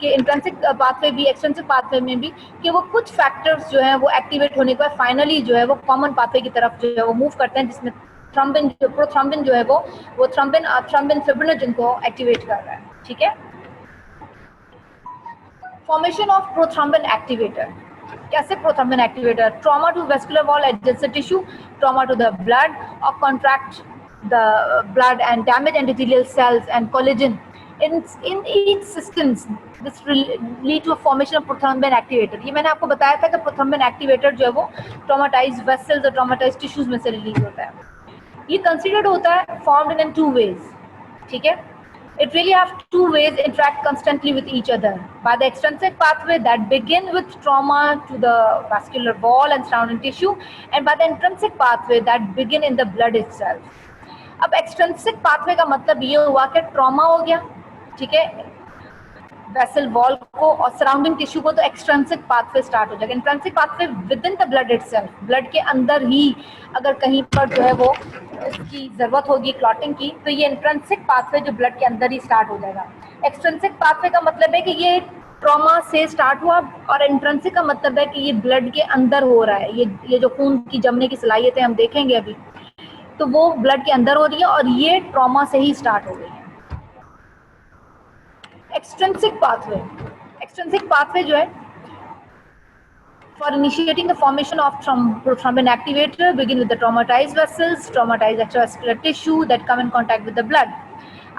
Speaker 1: कि इंट्रिंसिक पाथवे भी, एक्सट्रिंसिक पाथवे में भी, कि वो कुछ फैक्टर्स जो हैं वो एक्टिवेट होने के बाद फाइनली जो है वो कॉमन पाथवे की तरफ जो है वो मूव करते हैं, जिसमें थ्रोम्बिन जो प्रोथ्रोम्बिन जो है वो थ्रोम्बिन फिब्रिनोजन को एक्टिवेट कर रहा है, ठीक है। फॉर्मेशन ऑफ प्रोथ्रोम्बिन एक्टिवेटर, कैसे prothrombin activator, trauma to vascular wall adjacent tissue, trauma to the blood और contract the blood and damage endothelial cells and collagen in each systems this will lead to a formation of prothrombin activator। ये मैंने आपको बताया था कि prothrombin activator जो है वो traumatized vessels और traumatized tissues में से रिलीज होता है। ये कंसिडर्ड होता है formed in 2 ways, ठीक है। It really have 2 ways interact constantly with each other by the extrinsic pathway that begin with trauma to the vascular wall and surrounding tissue, and by the intrinsic pathway that begin in the blood itself। अब extrinsic pathway का मतलब ये हुआ कि trauma हो गया, ठीक है, वेसल वॉल को और सराउंडिंग टिश्यू को, तो एक्सट्रिंसिक पाथवे स्टार्ट हो जाएगा। Intrinsic pathway with in the blood itself, blood के अंदर ही अगर कहीं पर जो है वो इसकी जरूरत होगी क्लॉटिंग की, तो ये इंट्रिंसिक पाथवे जो ब्लड के अंदर ही स्टार्ट हो जाएगा। एक्सट्रिंसिक पाथवे का मतलब है कि ये ट्रॉमा से स्टार्ट हुआ, और इंट्रिंसिक का मतलब है कि ये ब्लड के अंदर हो रहा है, ये जो खून की जमने की सलाहियत है हम देखेंगे अभी, तो वो ब्लड के अंदर हो रही है और ये ट्रॉमा से ही स्टार्ट हो गई है। एक्सट्रिंसिक पाथवे जो है for initiating the formation of prothrombin activator begin with the traumatized vessels, traumatized extravascular tissue that come in contact with the blood।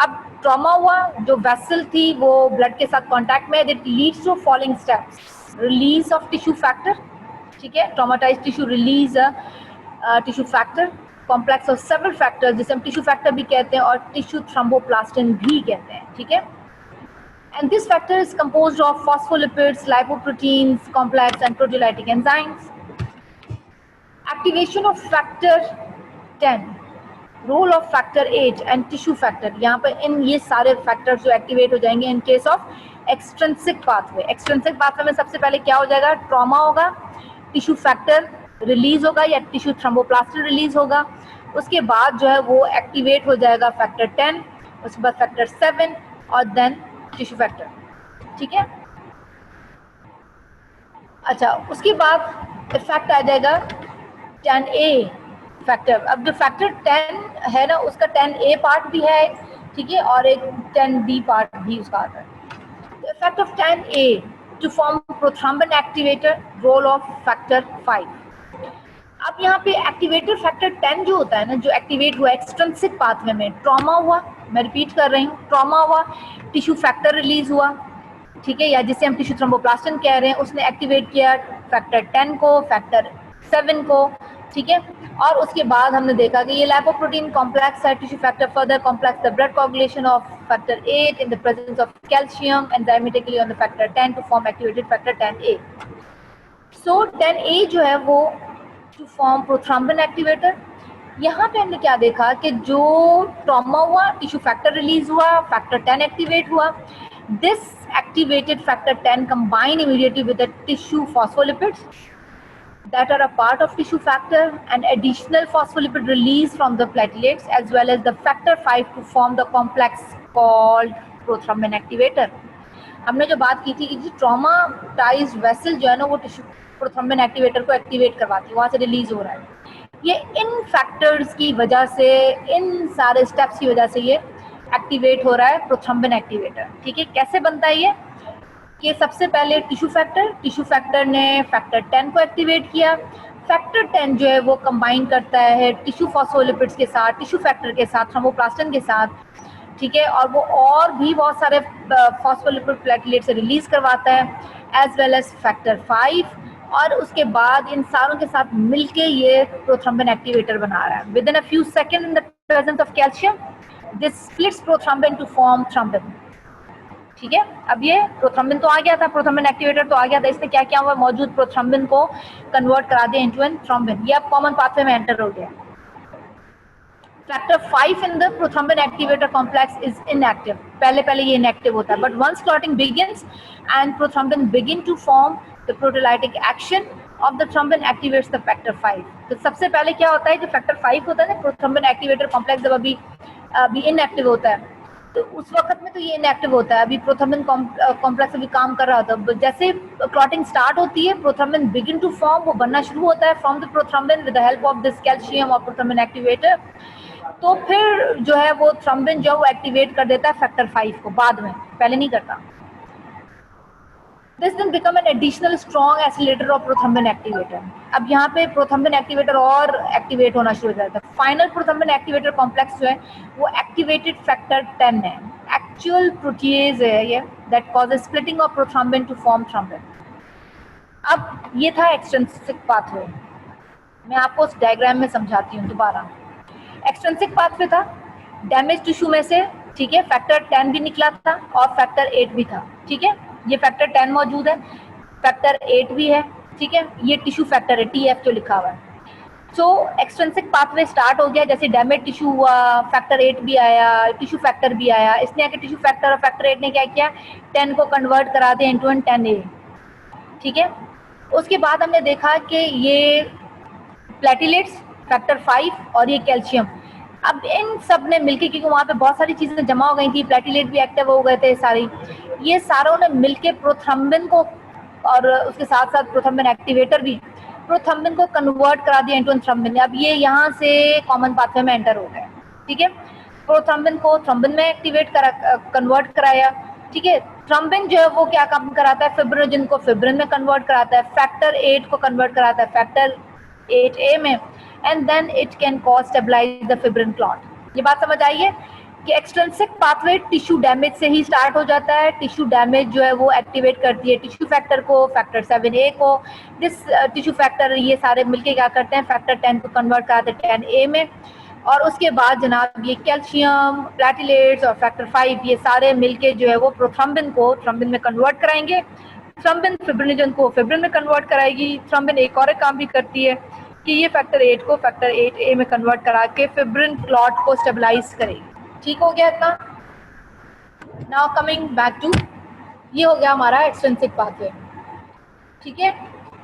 Speaker 1: अब ट्रॉमा हुआ, जो वेसल थी वो ब्लड के साथ कांटेक्ट में, it leads to following steps: release of tissue factor, ठीक है, traumatize tissue release tissue factor, complex of several factors जिसे हम टिश्यू फैक्टर भी कहते हैं और टिश्यू थ्रोम्बोप्लास्टिन भी कहते हैं, ठीक है। And this factor is composed of phospholipids, lipoproteins, complex and proteolytic enzymes. Activation of factor 10, role of factor 8 and tissue factor. यहाँ पर इन ये सारे फैक्टर्स जो एक्टिवेट हो जाएंगे in case of extrinsic pathway. Extrinsic pathway में सबसे पहले क्या हो जाएगा, ट्रॉमा होगा, टिश्यू फैक्टर रिलीज होगा या टिश्यू थ्रोम्बोप्लास्टिन रिलीज होगा, उसके बाद जो है वो एक्टिवेट हो जाएगा फैक्टर 10, उसके बाद फैक्टर 7 और देन टिश्यू फैक्टर, ठीक है। अच्छा, उसके बाद इफेक्ट आ जाएगा 10A फैक्टर। अब जो फैक्टर 10 है ना उसका 10A पार्ट भी है, ठीक है, और एक 10B पार्ट भी उसका आता है। The effect of 10A to form prothrombin activator, role of factor 5। अब यहाँ पे एक्टिवेटर फैक्टर 10 जो होता है ना, जो एक्टिवेट हुआ एक्सट्रिंसिक पाथवे में, ट्रॉमा हुआ, मैं रिपीट कर रही हूँ, ट्रॉमा हुआ, टिश्यू फैक्टर रिलीज हुआ, ठीक है, या जिसे हम टिश्यू थ्रोम्बोप्लास्टिन कह रहे हैं, उसने एक्टिवेट किया फैक्टर 10 को, फैक्टर 7 को, ठीक है। और उसके बाद हमने देखा कि ये लाइपोप्रोटीन कॉम्प्लेक्स है, tissue factor further complex the blood coagulation of factor 8 in the presence of calcium enzymatically on the factor 10 to form activated factor 10A। So 10A जो है वो टू फॉर्म प्रोथ्रोम्बिन एक्टिवेटर। यहाँ पे हमने क्या देखा कि जो ट्रॉमा हुआ, टिश्यू फैक्टर रिलीज हुआ, फैक्टर 10 एक्टिवेट हुआ, this activated factor 10 combine immediately with the tissue phospholipids that are a part of tissue factor and additional phospholipid release from the platelets as well as the factor 5 to form the complex called prothrombin activator। हमने जो बात की थी कि जो ट्रॉमाटाइज्ड vessel जो है ना वो टिश्यू प्रोथ्रोम्बिन एक्टिवेटर को एक्टिवेट करवाती है, वहाँ से रिलीज हो रहा है। ये इन फैक्टर्स की वजह से, इन सारे स्टेप्स की वजह से ये एक्टिवेट हो रहा है प्रोथ्रोम्बिन एक्टिवेटर, ठीक है। कैसे बनता है ये कि सबसे पहले टिश्यू फैक्टर ने फैक्टर 10 को एक्टिवेट किया, फैक्टर 10 जो है वो कंबाइन करता है टिश्यू फॉस्फोलिपिड्स के साथ, टिश्यू फैक्टर के साथ, थ्रोम्बोप्लास्टिन के साथ, ठीक है, और वो और भी बहुत सारे फॉस्फोलिपिड प्लेटलेट से रिलीज करवाता है एज वेल एज फैक्टर 5, और उसके बाद इन सारों के साथ मिलके ये प्रोथ्रोम्बिन एक्टिवेटर बना रहा है। Within a few second in the presence of calcium this splits prothrombin to form thrombin, ठीक है। अब ये प्रोथ्रोम्बिन तो आ गया था, प्रोथ्रोम्बिन एक्टिवेटर तो आ गया था, इसने क्या किया हुआ, मौजूद प्रोथ्रोम्बिन को कन्वर्ट करा दिया इनटू एन थ्रोम्बिन। ये अब कॉमन पाथवे में एंटर हो गया। Factor 5 in the prothrombin activator complex is inactive. पहले ये इनएक्टिव होता है, but once clotting begins and prothrombin begin to form the proteolytic action of the thrombin activates the factor 5। तो सबसे पहले क्या होता है, जो फैक्टर 5 होता है ना, प्रोथ्रोम्बिन एक्टिवेटर कॉम्प्लेक्स जब अभी इनएक्टिव होता है तो उस वक्त में तो ये इनएक्टिव होता है, अभी प्रोथ्रोम्बिन कॉम्प्लेक्स अभी काम कर रहा होता है। जैसे क्लॉटिंग स्टार्ट होती है, प्रोथ्रोम्बिन बिगिन टू फॉर्म, वो बनना शुरू होता है from the prothrombin with the help of this calcium और प्रोथ्रोम्बिन एक्टिवेटर। तो फिर जो है वो थ्रोम्बिन जो वो एक्टिवेट कर देता है फैक्टर 5 को, बाद में, पहले नहीं करता। This then become an additional strong accelerator of prothrombin activator। अब यहाँ पे प्रोथ्रोम्बिन एक्टिवेटर और एक्टिवेट होना शुरू हो जाता है। फाइनल प्रोथ्रोम्बिन एक्टिवेटर कॉम्प्लेक्स जो है वो एक्टिवेटेड फैक्टर 10 है, एक्चुअल प्रोटीएज है ये, that causes splitting of prothrombin to form thrombin. अब ये था एक्सट्रिंसिक पाथवे, मैं आपको उस डायग्राम में समझाती हूँ दोबारा। एक्सट्रिंसिक पाथवे था, डैमेज टिश्यू में से, ठीक है, फैक्टर 10 भी निकला था और फैक्टर 8 भी था, ठीक है। ये फैक्टर 10 मौजूद है, फैक्टर 8 भी है, ठीक है, ये टिश्यू फैक्टर है, TF जो लिखा हुआ है। सो एक्सट्रिंसिक पाथवे स्टार्ट हो गया, जैसे डैमेज टिश्यू हुआ, फैक्टर 8 भी आया, टिश्यू फैक्टर भी आया। इसने आके टिश्यू फैक्टर और फैक्टर 8 ने क्या किया, 10 को कन्वर्ट करा दिया इंटू 10A, ठीक है। उसके बाद हमने देखा कि ये प्लेटलेट्स, फैक्टर 5 और ये कैल्शियम, अब इन सब ने मिलके, क्योंकि वहाँ पे बहुत सारी चीज़ें जमा हो गई थी, प्लेटलेट भी एक्टिव हो गए थे सारी, ये सारों ने मिलके प्रोथ्रोम्बिन को, और उसके साथ साथ प्रोथ्रोम्बिन एक्टिवेटर भी, प्रोथ्रोम्बिन को कन्वर्ट करा दिया इंटू थ्रोम्बिन। अब ये यहाँ से कॉमन पाथवे में एंटर हो गए, ठीक है। प्रोथ्रोम्बिन को थ्रोम्बिन में एक्टिवेट कन्वर्ट कराया, ठीक है। थ्रोम्बिन जो है वो क्या काम कराता है, फिब्रिनोजन को फिब्रिन में कन्वर्ट कराता है, फैक्टर 8 को कन्वर्ट कराता है फैक्टर 8A में, and then it can cause stabilize the fibrin clot. ये बात समझ आई है ये एक्सट्रिंसिक पाथवे टिश्यू डैमेज से ही स्टार्ट हो जाता है। टिश्यू डैमेज जो है वो एक्टिवेट करती है टिश्यू फैक्टर को, फैक्टर 7A को। दिस टिश्यू फैक्टर ये सारे मिलके क्या करते हैं, फैक्टर 10 को कन्वर्ट कराते हैं 10A में। और उसके बाद जनाब ये कैल्शियम, प्लेटलेट्स और फैक्टर 5 ये सारे मिलके जो है वो प्रोथ्रम्बिन को थ्रम्बिन में कन्वर्ट कराएंगे। थ्रम्बिन फिब्रिनोजन को फिब्रिन में कन्वर्ट कराएगी। थ्रम्बिन एक और काम भी करती है कि ये फैक्टर 8 को फैक्टर 8A में कन्वर्ट करा के फिब्रिन क्लॉट को स्टेबलाइज करेगी। ठीक हो गया इतना। नाउ कमिंग बैक टू, ये हो गया हमारा एक्सट्रिंसिक पाथवे। ठीक है,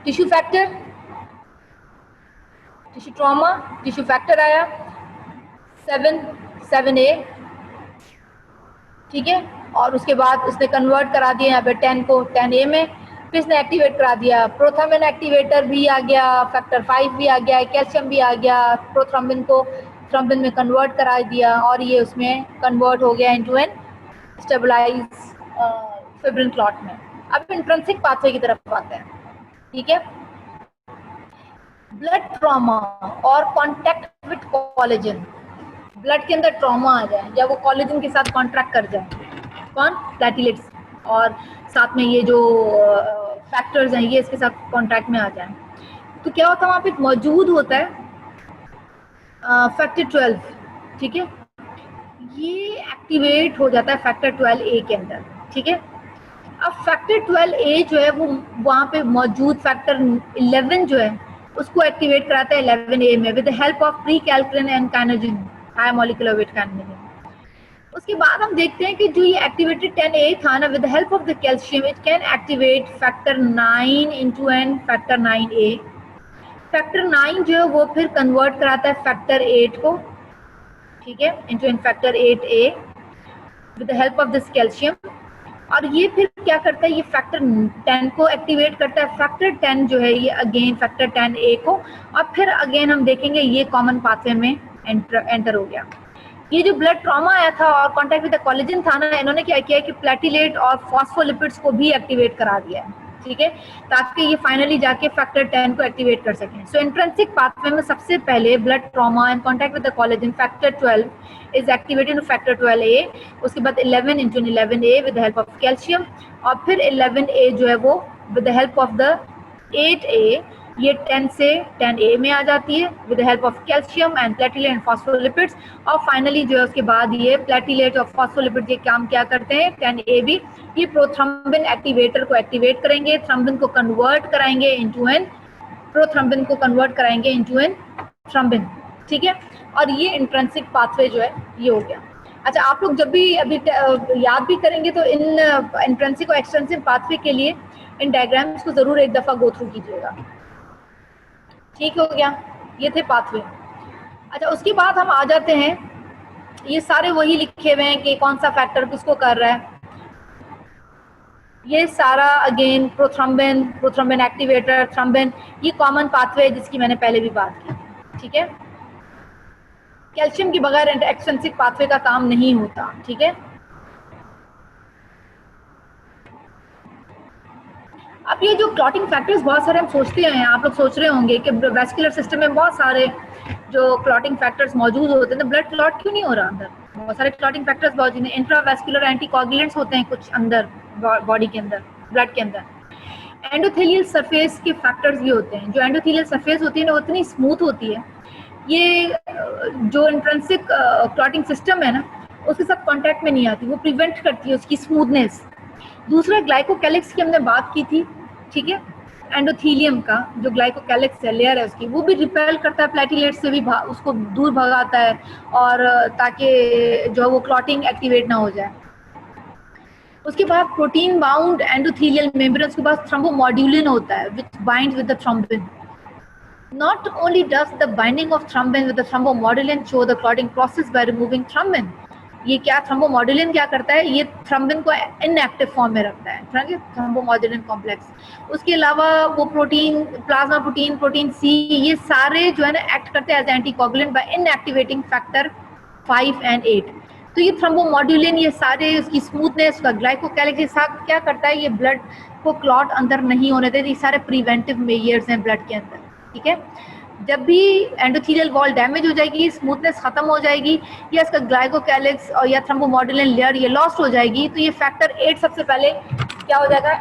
Speaker 1: tissue factor, tissue trauma, tissue factor आया 7A, ठीक है, और उसके बाद उसने कन्वर्ट करा दिया यहाँ पे 10 को 10A में। फिर इसने एक्टिवेट करा दिया प्रोथ्रम्बिन एक्टिवेटर भी आ गया, फैक्टर 5 भी आ गया, कैल्शियम भी आ गया, प्रोथ्रम्बिन को थ्रम्बिन में कन्वर्ट करा दिया और ये उसमें कन्वर्ट हो गया into an stabilize fibrin clot में। अब इंट्रिंसिक पाथवे की तरफ आते हैं। ठीक है, ब्लड ट्रॉमा और कॉन्टैक्ट विद कोलेजन, ब्लड के अंदर ट्रॉमा आ जाए या वो कोलेजन के साथ कॉन्ट्रैक्ट कर जाए, कौन, प्लेटलेट्स, और साथ में ये जो फैक्टर्स हैं ये इसके साथ कॉन्ट्रैक्ट में आ जाए, तो क्या होता है वहाँ पे मौजूद होता है फैक्टर 12। ठीक है, ये एक्टिवेट हो जाता है फैक्टर 12A के अंदर। ठीक है, अब फैक्टर 12A जो है वो वहाँ पे मौजूद फैक्टर 11 जो है उसको एक्टिवेट कराता है 11A में with the help of prekallikrein and kininogen, high molecular weight kininogen. उसके बाद हम देखते हैं कि जो ये एक्टिवेटेड 10A था ना, with the help of the calcium it can activate factor 9 into an factor 9A। Factor 9 जो है वो फिर कन्वर्ट कराता है फैक्टर 8 को, ठीक है, into an factor 8A with the help of this calcium. और ये फिर क्या करता है, ये फैक्टर 10 को एक्टिवेट करता है। फैक्टर 10 जो है ये अगेन फैक्टर 10A को, और फिर अगेन हम देखेंगे ये कॉमन पाथवे में एंटर हो गया। ये जो ब्लड ट्रॉमा आया था और कॉन्टैक्ट विद द कोलेजन था ना, इन्होंने क्या किया कि प्लेटलेट और फॉस्फोलिपिड्स को भी एक्टिवेट करा दिया है। ठीक है, ताकि ये फाइनली जाके फैक्टर 10 को एक्टिवेट कर सकें। सो इंट्रिंसिक पाथवे में सबसे पहले blood trauma and contact with the collagen factor 12 is activated in factor 12A, उसके बाद 11 into 11A with the help of calcium, और फिर 11A जो है वो with the help of the 8A ये 10 से 10A में आ जाती है with the help of calcium and platelet and phospholipids. और फाइनली जो है उसके बाद ये प्लेटलेट और फॉस्फोलिपिड ये काम क्या करते हैं, 10A भी ये प्रोथ्रम्बिन एक्टिवेटर को एक्टिवेट करेंगे, थ्रम्बिन को कन्वर्ट कराएंगे इनटू एन, प्रोथ्रम्बिन को कन्वर्ट कराएंगे इनटू एन थ्रम्बिन। ठीक है, और ये इंट्रिंसिक पाथवे जो है ये हो गया। अच्छा, आप लोग जब भी अभी याद भी करेंगे तो इन इंट्रिंसिक और एक्सट्रिंसिक पाथवे के लिए इन डायग्राम्स को जरूर एक दफा गो थ्रू कीजिएगा। ठीक हो गया, ये थे पाथवे। अच्छा, उसके बाद हम आ जाते हैं, ये सारे वही लिखे हुए हैं कि कौन सा फैक्टर किसको कर रहा है। ये सारा अगेन प्रोथ्रम्बिन, प्रोथ्रम्बिन एक्टिवेटर, थ्रम्बिन, ये कॉमन पाथवे जिसकी मैंने पहले भी बात की। ठीक है, कैल्शियम के बगैर एक्सट्रिंसिक पाथवे का काम नहीं होता। ठीक है, अब ये जो क्लॉटिंग फैक्टर्स बहुत सारे हम सोचते हैं, आप लोग सोच रहे होंगे कि वेस्कुलर सिस्टम में बहुत सारे जो क्लॉटिंग फैक्टर्स मौजूद होते हैं, तो ब्लड क्लॉट क्यों नहीं हो रहा अंदर? बहुत सारे क्लॉटिंग फैक्टर्स मौजूद हैं। इंट्रावेस्कुलर एंटीकोगुलेंट्स होते हैं कुछ अंदर बॉडी के अंदर, ब्लड के अंदर। एंडोथेलियल सरफेस के फैक्टर्स भी होते हैं। जो एंडोथेलियल सरफेस होती है ना, वो इतनी स्मूथ होती है, ये जो इंट्रिंसिक क्लॉटिंग सिस्टम है ना उसके साथ कॉन्टैक्ट में नहीं आती, वो प्रिवेंट करती है उसकी स्मूथनेस। दूसरा ग्लाइकोकैलिक्स की हमने बात की थी। ठीक है, एंडोथीलियम का जो ग्लाइकोकैलिक्स लेयर है उसकी, वो भी रिपेल करता है प्लेटलेट से भी, उसको दूर भगाता है, और ताकि जो वो क्लॉटिंग एक्टिवेट ना हो जाए। उसके बाद प्रोटीन बाउंड एंडोथीलियल मेम्ब्रेन, उसके बाद थ्रोम्बोमोड्यूलिन होता है विच binds with the thrombin. Not only does the binding of thrombin with the thrombomodulin show the clotting process by removing thrombin, ये क्या थ्रोम्बोमोड्यूलिन क्या करता है, ये थ्रोम्बिन को इनएक्टिव फॉर्म में रखता है, थ्रोम्बोमोड्यूलिन कॉम्प्लेक्स। उसके अलावा वो protein, plasma protein, protein C, ये सारे जो है ना एक्ट करते हैं as anticoagulant by inactivating factor 5 and 8। तो ये थ्रोम्बोमोड्यूलिन ये सारे उसकी स्मूथनेस का ग्लाइकोकैलिक्स के साथ क्या करता है, ये ब्लड को क्लॉट अंदर नहीं होने देते। ये सारे प्रिवेंटिव मेजर्स हैं ब्लड के अंदर। ठीक है, जब भी एंडोथेलियल वॉल डैमेज हो जाएगी, स्मूथनेस खत्म हो जाएगी, या इसका ग्लाइकोकैलिक्स और या थ्रोम्बोमॉड्यूलिन लेयर ये लॉस्ट हो जाएगी, तो ये फैक्टर 8 सबसे पहले क्या हो जाएगा,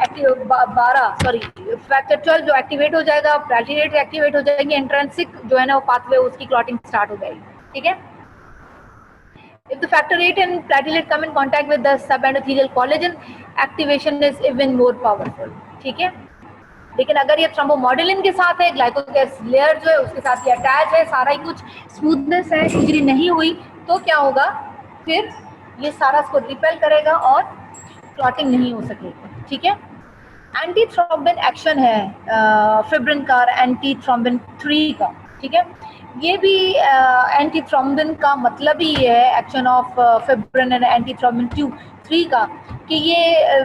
Speaker 1: फैक्टर 12 जो एक्टिवेट हो जाएगा, प्लेटलेट एक्टिवेट हो जाएंगे, इंट्रिंसिक जो है ना वो पाथवे उसकी क्लॉटिंग स्टार्ट हो जाएगी, ठीक है। If the factor 8 and platelet come in contact with the subendothelial collagen, activation is even more powerful, ठीक है। लेकिन अगर ये थ्रोम्बोमॉड्यूलिन के साथ है, ग्लाइकोकैलिक्स लेयर जो है उसके साथ ये अटैच है, सारा ही कुछ स्मूथनेस है, इंजरी नहीं हुई, तो क्या होगा, फिर ये सारा इसको रिपेल करेगा और क्लॉटिंग नहीं हो सकेगी, ठीक है। एंटी थ्रोम्बिन एक्शन है फिब्रिन का, एंटी थ्रोम्बिन 3 का, ठीक है। ये भी एंटी थ्रोम्बिन का मतलब ही है action of fibrin and anti thrombin 3 का, कि ये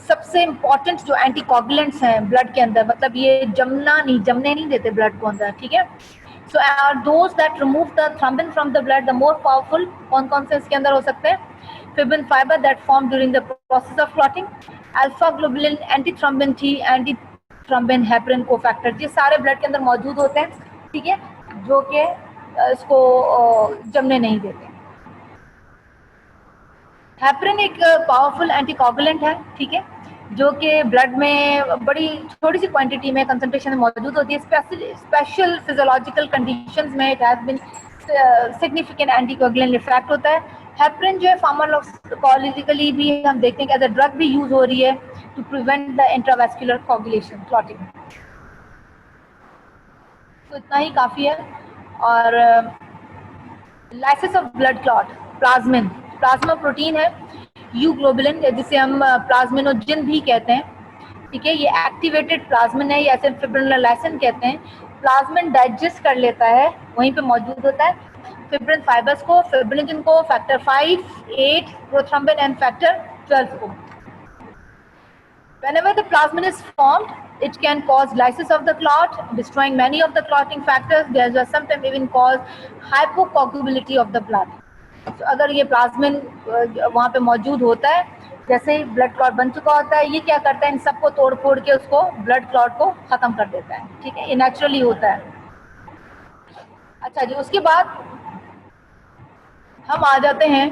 Speaker 1: सबसे इम्पॉर्टेंट जो एंटीकोगुलेंट्स हैं ब्लड के अंदर, मतलब ये जमने नहीं देते ब्लड को अंदर, ठीक है। So are those that remove the thrombin from the blood the more powerful. कौन कौन से इसके अंदर हो सकते हैं, fibrin fibre that form during the process of clotting, alpha globulin, antithrombin 3, antithrombin heparin cofactor, ये सारे ब्लड के अंदर मौजूद होते हैं, ठीक है, जो कि इसको जमने नहीं देते। हेपरिन एक पावरफुल एंटीकोगुलेंट है, ठीक है, जो कि ब्लड में बड़ी छोटी सी क्वांटिटी में कंसंट्रेशन में मौजूद होती है। स्पेशल फिजियोलॉजिकल कंडीशंस में it has been significant anticoagulant effect होता है। हेपरिन जो है फार्माकोलॉजिकली भी हम देखते हैं कि एज अ ड्रग भी यूज हो रही है to prevent the intravascular coagulation clotting. तो इतना ही काफ़ी है। और lysis of blood clot, plasmin, plasma protein है, यू ग्लोबुलिन जिसे हम प्लाज्मिनोजिन भी कहते हैं, ठीक है, ये एक्टिवेटेड प्लाज्मिन है, या ऐसे फिब्रिनोलाइसिन कहते हैं। प्लाज्मिन डाइजेस्ट कर लेता है, वहीं पे मौजूद होता है फिब्रिन फाइबर्स को, फिब्रिनोजिन को, फैक्टर 5, 8, प्रोथ्रोम्बिन एंड फैक्टर 12 को। Whenever the plasmin is formed, it can cause lysis of the clot, destroying many of the clotting factors. There is sometimes even cause hypocoagulability of the blood. So, अगर ये plasmin वहाँ पे मौजूद होता है, जैसे ही blood clot बन चुका होता है, ये क्या करता है, इन सबको तोड़ फोड़ के उसको ब्लड क्लॉट को खत्म कर देता है, ठीक है, ये नेचुरली होता है। अच्छा जी, उसके बाद हम आ जाते हैं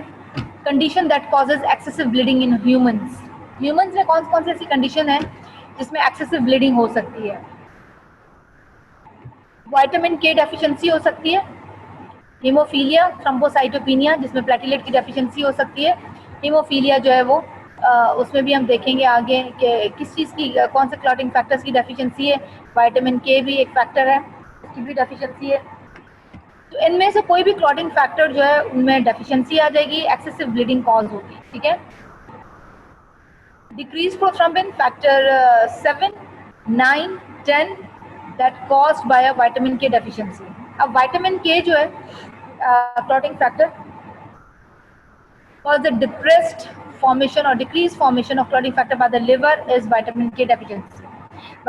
Speaker 1: condition that causes excessive bleeding in humans. Humans में कौन कौन सी ऐसी कंडीशन है जिसमें एक्सेसिव ब्लीडिंग हो सकती है। विटामिन के डेफिशिएंसी हो सकती है, हीमोफीलिया, थ्रोम्बोसाइटोपिनिया जिसमें प्लेटलेट की डेफिशिएंसी हो सकती है। हीमोफीलिया जो है वो उसमें भी हम देखेंगे आगे कि किस चीज़ की, कौन से क्लॉटिंग फैक्टर्स की डेफिशिएंसी है। विटामिन के भी एक फैक्टर है, उसकी भी डेफिशिएंसी है। तो इनमें से कोई भी क्लॉटिंग फैक्टर जो है उनमें डेफिशिएंसी आ जाएगी, एक्सेसिव ब्लीडिंग कॉज होगी, ठीक है। Decreased prothrombin factor 7, 9, 10 that caused by a vitamin K deficiency. अब vitamin K जो है clotting factor cause the depressed formation or decreased formation of clotting factor by the liver is vitamin K deficiency.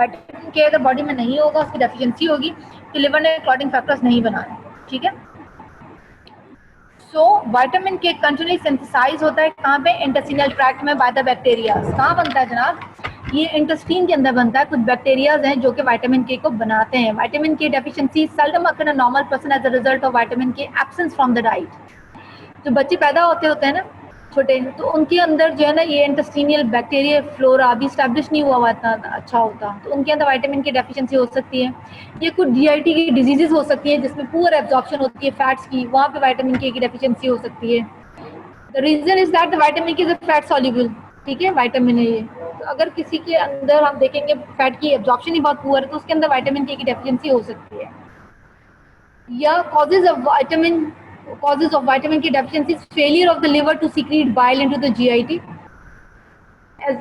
Speaker 1: Vitamin K अगर body में नहीं होगा, उसकी deficiency होगी, तो लिवर ने क्लॉटिंग फैक्टर्स नहीं बनाए, ठीक है। सो विटामिन के कंटिन्यूअली सिंथेसाइज होता है कहाँ पे, इंटेस्टिनल ट्रैक्ट में बाय द बैक्टीरियाज। कहाँ बनता है जनाब, ये इंटेस्टाइन के अंदर बनता है। कुछ बैक्टीरियाज हैं जो कि विटामिन के को बनाते हैं। Vitamin K deficiency seldom occur a normal person as a result of vitamin K absence from the diet. जो बच्चे पैदा होते हैं ना छोटे, तो उनके अंदर जो है ना ये इंटेस्टिनियल बैक्टीरिया फ्लोरा अभी स्टैब्लिश नहीं हुआ इतना अच्छा होता, तो उनके अंदर विटामिन की डेफिशिएंसी हो सकती है। ये कुछ जीआईटी की डिजीजेज हो सकती है जिसमें पुअर एब्जॉर्प्शन होती है फैट्स की, वहाँ पे विटामिन के की डेफिशिएंसी हो सकती है। The reason is that the vitamin K is a fat soluble, ठीक है, विटामिन ए। तो अगर किसी के अंदर हम देखेंगे फैट की एब्जॉर्प्शन ही बहुत पुअर है, तो उसके अंदर विटामिन के की डेफिशिएंसी हो सकती है। या causes of vitamin K deficiency is failure of the liver to secrete bile into the GIT, as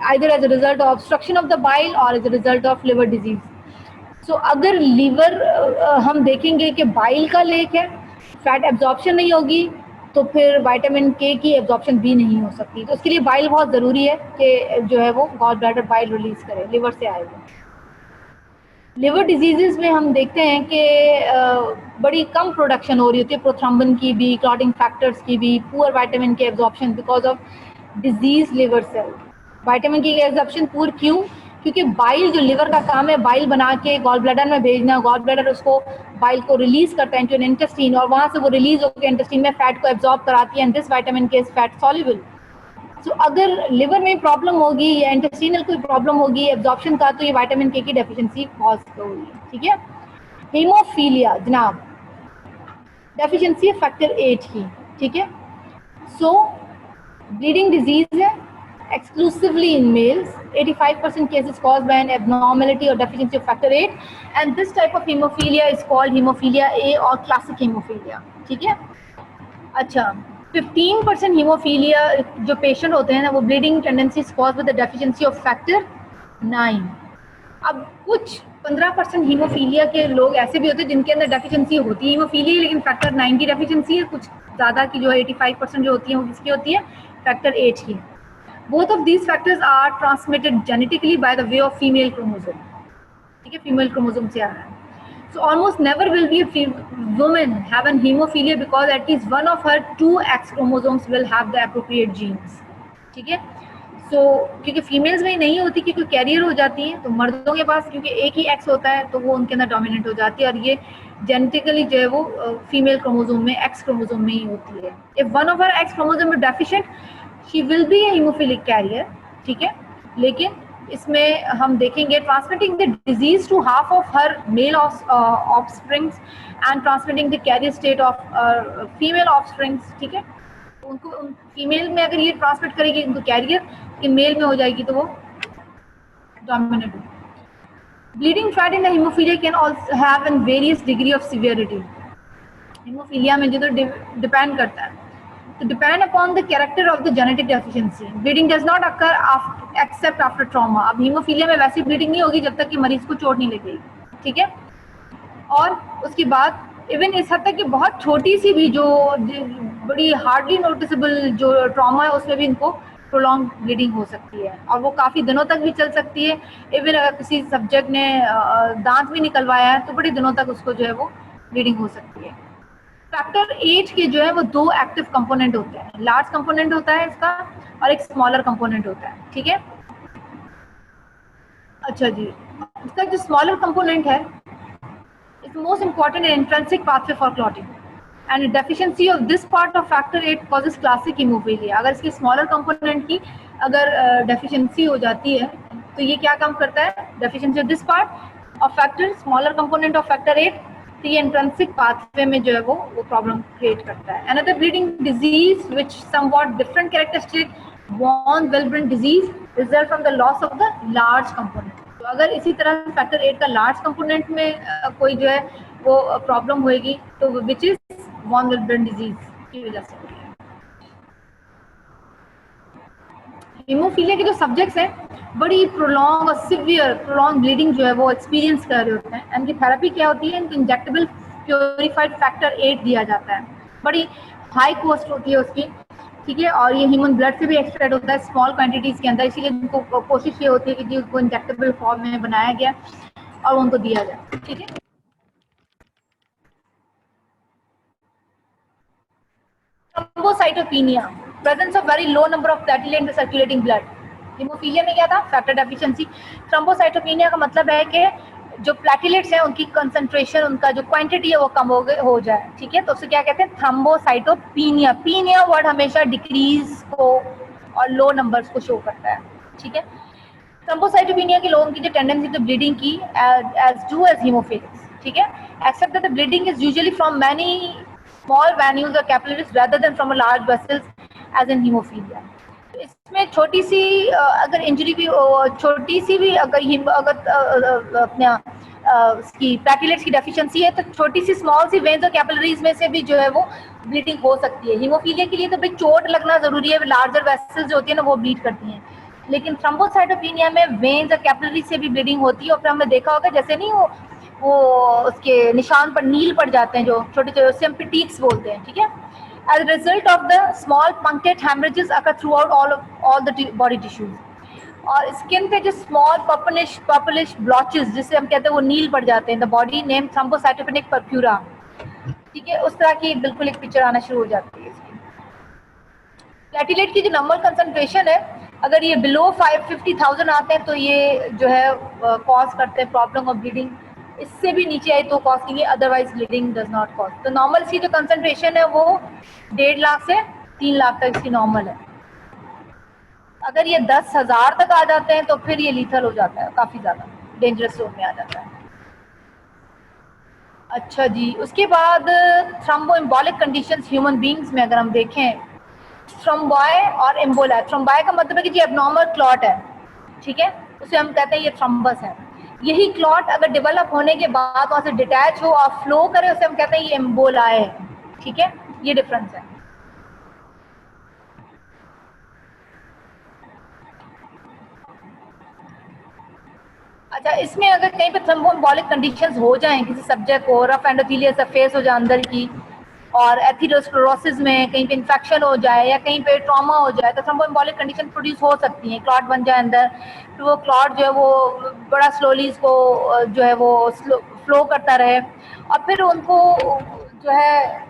Speaker 1: either as a result of obstruction of the bile or as a result of liver disease. So अगर liver हम देखेंगे कि bile का lake है, fat absorption नहीं होगी, तो फिर विटामिन के की एब्जॉर्प्शन भी नहीं हो सकती। तो उसके लिए बाइल बहुत ज़रूरी है कि जो है वो गॉल ब्लैडर बाइल रिलीज करे, लिवर से आएगा। लिवर डिजीज़ में हम देखते हैं कि बड़ी कम प्रोडक्शन हो रही होती है प्रोथ्रोम्बिन की भी, क्लॉटिंग फैक्टर्स की भी, poor vitamin K absorption because of disease liver cell. Vitamin की एब्जॉर्प्शन पुअर क्यों, क्योंकि बाइल जो लिवर का काम है, बाइल बना के गॉल ब्लैडर में भेजना, गॉल ब्लैडर उसको बाइल को रिलीज करता है इनटू इंटेस्टाइन, और वहां से वो रिलीज होकर इंटेस्टाइन में फैट को एब्जॉर्ब कराती है, and this vitamin K is fat soluble. तो अगर लिवर में प्रॉब्लम होगी या इंटेस्टाइनल कोई प्रॉब्लम होगी एब्जॉर्प्शन का, तो ये विटामिन के की डेफिशिएंसी कॉज होगी। ठीक है। हीमोफीलिया जनाब, डेफिशिएंसी है फैक्टर 8 की। ठीक है। सो ब्लीडिंग डिजीज है exclusively in males. 85% cases caused by an abnormality or deficiency of factor 8, and this type of hemophilia is called hemophilia A or classic hemophilia. ठीक है। अच्छा, 15% हीमोफीलिया जो पेशेंट होते हैं ना, वो bleeding tendencies cause with the deficiency of factor 9। अब कुछ 15% हीमोफीलिया के लोग ऐसे भी होते हैं जिनके अंदर डेफिशिएंसी होती है हीमोफीलिया, लेकिन फैक्टर 9 की डेफिशिएंसी है। कुछ ज़्यादा की जो है 85% जो होती है वो किसकी होती है, फैक्टर 8 की। Both of these factors are transmitted genetically by the way of female chromosome. ठीक है, फीमेल क्रोमोसोम से आ रहा है। So almost never will be a woman have an hemophilia because at least one of her 2 X chromosomes will have the appropriate genes. ठीक है। So क्योंकि females में नहीं होती, क्योंकि कैरियर हो जाती है, तो मर्दों के पास क्योंकि एक ही X होता है तो वो उनके अंदर डोमिनेट हो जाती है, और ये जेनेटिकली जो है वो फीमेल क्रोमोसोम में, X क्रोमोसोम में ही होती है। If one of her X chromosome is deficient, she will be a hemophilic carrier। ठीक है। लेकिन इसमें हम देखेंगे transmitting the disease to half of her male offsprings and transmitting the carrier state of female offsprings. ठीक है। उनको female में अगर ये ट्रांसमिट करेगी उनको कैरियर, कि मेल में हो जाएगी तो वो dominant. Bleeding fat in the haemophilia can also have an various degree of severity. Haemophilia में जो तो डिपेंड करता है, to depend upon the character of the genetic deficiency. Bleeding does not occur except after trauma. अब haemophilia में वैसी bleeding नहीं होगी जब तक कि मरीज को चोट नहीं लगेगी। ठीक है। और उसके बाद इवन इस हद तक कि बहुत छोटी सी भी जो बड़ी हार्डली नोटिसेबल जो ट्रॉमा है उसमें भी इनको प्रोलॉन्ग ब्लीडिंग हो सकती है, और वो काफ़ी दिनों तक भी चल सकती है। इवन अगर किसी सब्जेक्ट ने दांत भी निकलवाया है तो बड़ी दिनों तक उसको जो है वो ब्लीडिंग हो सकती है। फैक्टर 8 के जो है वो 2 एक्टिव कंपोनेंट होते हैं, लार्ज कंपोनेंट होता है इसका और एक स्मॉलर कंपोनेंट होता है। ठीक है। अच्छा जी, इसका जो स्मॉलर कंपोनेंट है is most important intrinsic pathway for clotting, and deficiency of this part of factor 8 causes classic haemophilia. अगर इसकी स्मॉलर कंपोनेंट की अगर डेफिशिएंसी हो जाती है तो ये क्या काम करता है, deficiency of this part of factor, smaller component of factor 8, तो ये इंट्रिंसिक पाथवे में जो है वो प्रॉब्लम क्रिएट करता है। Another bleeding disease which somewhat different characteristic von Willebrand disease result from the loss of the large component. तो अगर इसी तरह फैक्टर 8 का लार्ज कंपोनेंट में कोई जो है वो प्रॉब्लम होएगी तो which is von Willebrand disease की वजह से। हीमोफीलिया के जो सब्जेक्ट्स हैं बड़ी प्रोलॉन्ग और सिवियर प्रोलॉन्ग ब्लीडिंग जो है वो एक्सपीरियंस कर रहे होते हैं। इनकी थेरेपी क्या होती है, इनको इंजेक्टेबल प्योरीफाइड फैक्टर 8 दिया जाता है, बड़ी हाई कॉस्ट होती है उसकी। ठीक है। और ये ह्यूमन ब्लड से भी एक्सट्रैक्ट होता है स्मॉल क्वांटिटीज के अंदर, इसीलिए उनको कोशिश ये होती है कि उनको इंजेक्टेबल फॉर्म में बनाया गया और उनको दिया जाए। ठीक है। Thrombocytopenia, presence of very low number of platelet in the circulating blood. Haemophilia में क्या था, फैक्टर डेफिशिएंसी। थ्रोम्बोसाइटोपेनिया का मतलब है कि जो प्लेटलेट्स हैं उनकी कंसंट्रेशन, उनका जो क्वांटिटी है वो कम हो जाए। ठीक है। तो उसे क्या कहते हैं, थ्रोम्बोसाइटोपेनिया। पीनिया वर्ड हमेशा डिक्रीज को और लो नंबर्स को शो करता है। ठीक है। थ्रोम्बोसाइटोपेनिया के लोगों की जो टेंडेंसी टू ब्लीडिंग की एज डू एज हीमोफिलिक्स। ठीक है। Except that the bleeding is usually from many small venules or capillaries rather than from a large vessels as in hemophilia। इसमें छोटी सी अगर इंजरी भी, छोटी सी भी अगर अपने इसकी प्लेटलेट्स की डेफिशिएंसी है तो छोटी सी स्मॉल सी वेन्स और कैपिलरीज में से भी जो है वो ब्लीडिंग हो सकती है। हीमोफीलिया के लिए तो भाई चोट लगना जरूरी है, लार्जर वेसल्स जो होती है ना वो ब्लीड करती हैं, लेकिन थ्रोम्बोसाइटोपेनिया में वेन्स और कैपिलरीज से भी ब्लीडिंग होती है। और फिर हमने देखा होगा जैसे नहीं वो उसके निशान पर नील पड़ जाते हैं जो छोटे छोटे, उससे हम पिटीक्स बोलते हैं। ठीक है। As a result of the small punctate hemorrhages occur throughout all the body tissues। और स्किन पे जो स्मॉल पर्पलिश ब्लॉचेस जिसे हम कहते हैं वो नील पड़ जाते हैं, द बॉडी नेम थ्रोम्बोसाइटोपेनिक पर्प्यूरा। ठीक है। उस तरह की बिल्कुल एक पिक्चर आना शुरू हो जाती है इसकी। प्लेटलेट की जो नॉर्मल कंसंट्रेशन है अगर ये बिलो 50,000 आते हैं तो ये जो है कॉज करते हैं प्रॉब्लम ऑफ ब्लीडिंग, इससे भी नीचे आए तो कॉज नहीं है, otherwise bleeding does not cause. तो नॉर्मल इसकी जो कंसंट्रेशन है वो 1.5 लाख से 3 लाख तक इसकी नॉर्मल है। अगर ये 10,000 तक आ जाते हैं तो फिर ये लीथल हो जाता है, काफ़ी ज़्यादा डेंजरस जोन में आ जाता है। अच्छा जी, उसके बाद थ्रोम्बोएम्बोलिक कंडीशंस ह्यूमन बींग्स में अगर हम देखें, थ्रोम्बॉय और एम्बोला, थ्रोम्बॉय का मतलब है कि जी एब्नॉर्मल क्लॉट है, ठीक है, उसे हम कहते हैं ये थ्रोम्बस है। यही क्लॉट अगर डेवलप होने के बाद वहाँ से डिटैच हो और फ्लो करे उसे हम कहते हैं ये एम्बोला है, ठीक है, ये डिफरेंस है। अच्छा, इसमें अगर कहीं पे थ्रोम्बोएम्बोलिक कंडीशंस हो जाएं, किसी सब्जेक्ट को रफ एंडोथेलियल सरफेस हो जाए अंदर की, और एथेरोस्क्लेरोसिस में कहीं पे इन्फेक्शन हो जाए या कहीं पे ट्रॉमा हो जाए, तो थ्रोम्बोएम्बोलिक कंडीशन प्रोड्यूस हो सकती है, क्लॉट बन जाए अंदर, तो वो क्लॉट जो है वो बड़ा स्लोली इसको जो है वो फ्लो करता रहे, और फिर उनको जो है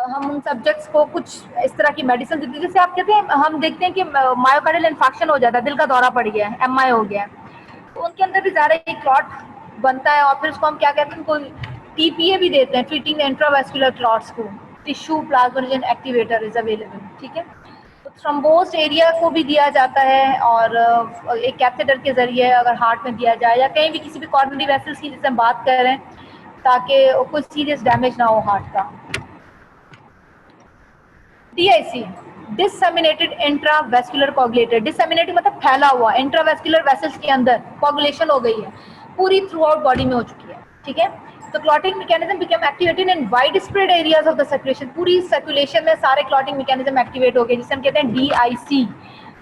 Speaker 1: हम उन सब्जेक्ट्स को कुछ इस तरह की मेडिसिन देते हैं, जैसे आप कहते हैं, हम देखते हैं कि मायोकार्डियल इन्फेक्शन हो जाता है, दिल का दौरा पड़ गया है, एमआई हो गया है, तो उनके अंदर भी ज़्यादा एक क्लॉट बनता है, और फिर उसको हम क्या कहते हैं, उनको टीपीए भी देते हैं, ट्रीटिंग द इंट्रावेस्कुलर क्लॉट्स को, टिश्यू प्लाज्मोजेन एक्टिवेटर इज अवेलेबल, ठीक है। तो थ्रोम्बोस्ड एरिया को भी दिया जाता है, और एक कैथेटर के जरिए अगर हार्ट में दिया जाए या कहीं भी किसी भी कॉर्नरी वेसल्स की जिससे हम बात कर रहे हैं, ताकि कोई सीरियस डैमेज ना हो हार्ट का। DIC, डिससेमिनेटेड इंट्रावेस्कुलर कोगुलेटेड, डिससेमिनेटेड मतलब फैला हुआ, इंट्रावेस्कुलर वेसल्स के अंदर कोगुलेशन हो गई है, पूरी थ्रू आउट बॉडी में हो चुकी है, ठीक है। तो clotting mechanism become activated in wide spread areas of the circulation, पूरी सर्कुलेशन में सारे क्लॉटिंग मैकेनिज्म एक्टिवेट हो गए, जिसे हम कहते हैं DIC,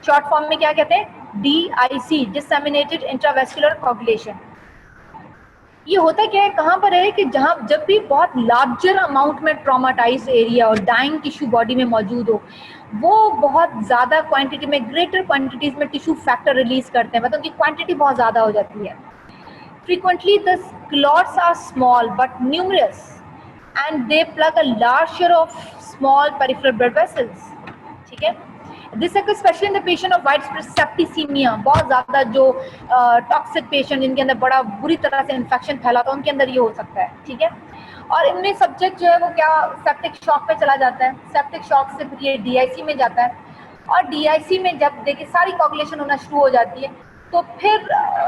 Speaker 1: शॉर्ट फॉर्म में क्या कहते हैं, DIC, डिससेमिनेटेड इंट्रावेस्कुलर कोगुलेशन। ये होता क्या है, कहाँ पर है कि जहाँ जब भी बहुत लार्जर अमाउंट में ट्रॉमाटाइज एरिया और डाइंग टिश्यू बॉडी में मौजूद हो, वो बहुत ज़्यादा क्वांटिटी में, ग्रेटर क्वांटिटीज में टिश्यू फैक्टर रिलीज करते हैं, मतलब उनकी क्वांटिटी बहुत ज़्यादा हो जाती है। Frequently the clots are small but numerous and they plug a large share of small peripheral blood vessels, ठीक है। दिस है especially in the patient of widespread septicaemia, बहुत ज़्यादा जो टॉक्सिक पेशेंट जिनके अंदर बड़ा बुरी तरह से इन्फेक्शन फैला था, उनके अंदर ये हो सकता है, ठीक है। और इनमें सब्जेक्ट जो है वो क्या सेप्टिक शॉक पे चला जाता है, सेप्टिक शॉक से फिर ये DIC में जाता है, और DIC में जब देखिए सारी कोगुलेशन होना शुरू हो जाती है, तो फिर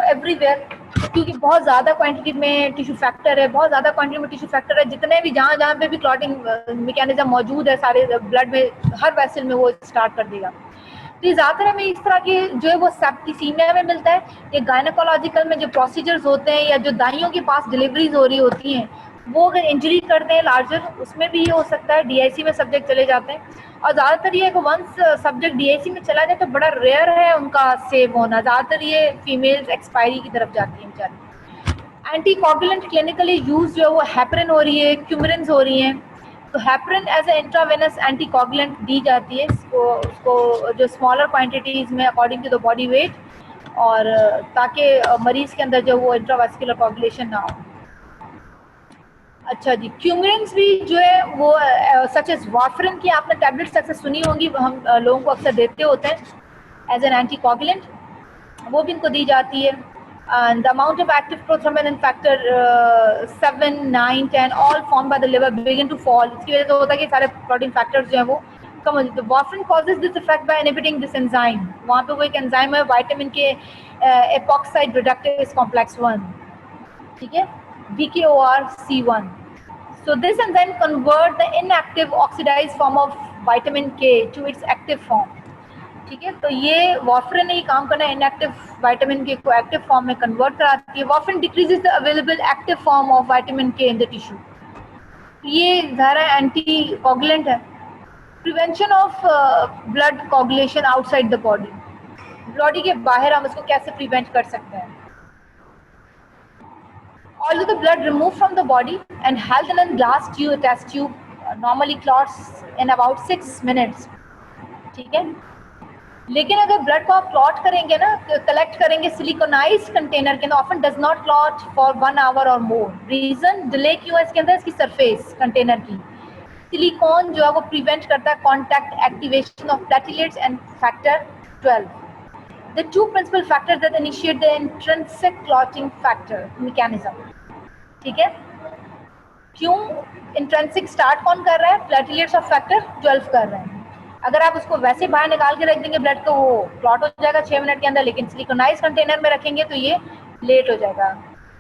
Speaker 1: एवरीवेयर, क्योंकि बहुत ज़्यादा क्वांटिटी में टिश्यू फैक्टर है, बहुत ज़्यादा क्वांटिटी में टिश्यू फैक्टर है, जितने भी जहाँ जहाँ पे भी क्लॉटिंग मैकेनिज्म मौजूद है सारे ब्लड में, हर वेसल में वो स्टार्ट कर देगा। तो ये ज़्यादातर हमें इस तरह के जो है वो सेप्टिसीमिया में मिलता है। ये गायनेकोलॉजिकल में जो प्रोसीजर्स होते हैं या जो दाइयों के पास डिलीवरीज हो रही होती हैं, वो अगर इंजरी करते हैं लार्जर, उसमें भी ये हो सकता है, DIC में सब्जेक्ट चले जाते हैं। और ज़्यादातर ये वंस सब्जेक्ट DIC में चला जाए तो बड़ा रेयर है उनका सेव होना, ज़्यादातर ये फीमेल्स एक्सपायरी की तरफ जाती हैं बेचारी। एंटीकोगुलेंट क्लिनिकली यूज जो है वो हेपरिन हो रही है, क्यूमरिन्स हो रही हैं, तो heparin as a intravenous anticoagulant दी जाती है उसको जो स्मॉलर क्वांटिटीज़ में according to the body weight, और ताकि मरीज के अंदर जो वो इंट्रावेस्कुलर कोगुलेशन ना हो। अच्छा जी, क्यूमरिन्स भी जो है वो सच एज वाफरिन की आपने टैबलेट्स अक्सर सुनी होंगी, हम लोगों को अक्सर देते होते हैं एज एन एंटीकोगुलेंट, वो भी इनको दी जाती है। And the amount of active prothrombin factor 7, 9, 10 all formed by the liver begin to fall. इसकी वजह से होता है कि सारे प्रोटीन फैक्टर्स जो है वो कम हो जाते हैं। वाफरिन causes this effect by inhibiting this enzyme. वहाँ पे वो एक एंजाइम है विटामिन के एपॉक्साइड रिडक्टेज कॉम्प्लेक्स 1, ठीक है, VKORC1. So this enzyme convert the inactive oxidized form of vitamin K to its active form. ठीक है, तो ये वाफरिन ने ही काम करना है, इनएक्टिव विटामिन के को एक्टिव फॉर्म में कन्वर्ट कराती है। Warfarin decreases the available active form of vitamin K in the tissue. ये ज़ाहिर एंटी कोगुलेंट है। Prevention of blood coagulation outside the body, body के बाहर हम इसको कैसे प्रिवेंट कर सकते हैं। Although the blood removed from the body and held in a glass tube, test tube normally clots in about 6 minutes, ठीक है। लेकिन अगर ब्लड को आप क्लॉट करेंगे ना, कलेक्ट करेंगे सिलिकॉनाइज्ड कंटेनर के अंदर, often does not clot for 1 hour और मोर। रीजन डिले क्यों है इसके अंदर, इसकी सरफेस कंटेनर की सिलिकॉन जो है वो प्रिवेंट करता है contact activation of platelets and factor 12, the two principal factors that initiate the intrinsic clotting factor mechanism. ठीक है, क्यों इंट्रेंसिक स्टार्ट कौन कर रहा है? प्लेटलेट्स ऑफ फैक्टर 12 कर रहे हैं। अगर आप उसको वैसे बाहर निकाल के रख देंगे ब्लड को, वो क्लॉट हो जाएगा 6 मिनट के अंदर, लेकिन सिलिकॉनाइज कंटेनर में रखेंगे तो ये लेट हो जाएगा।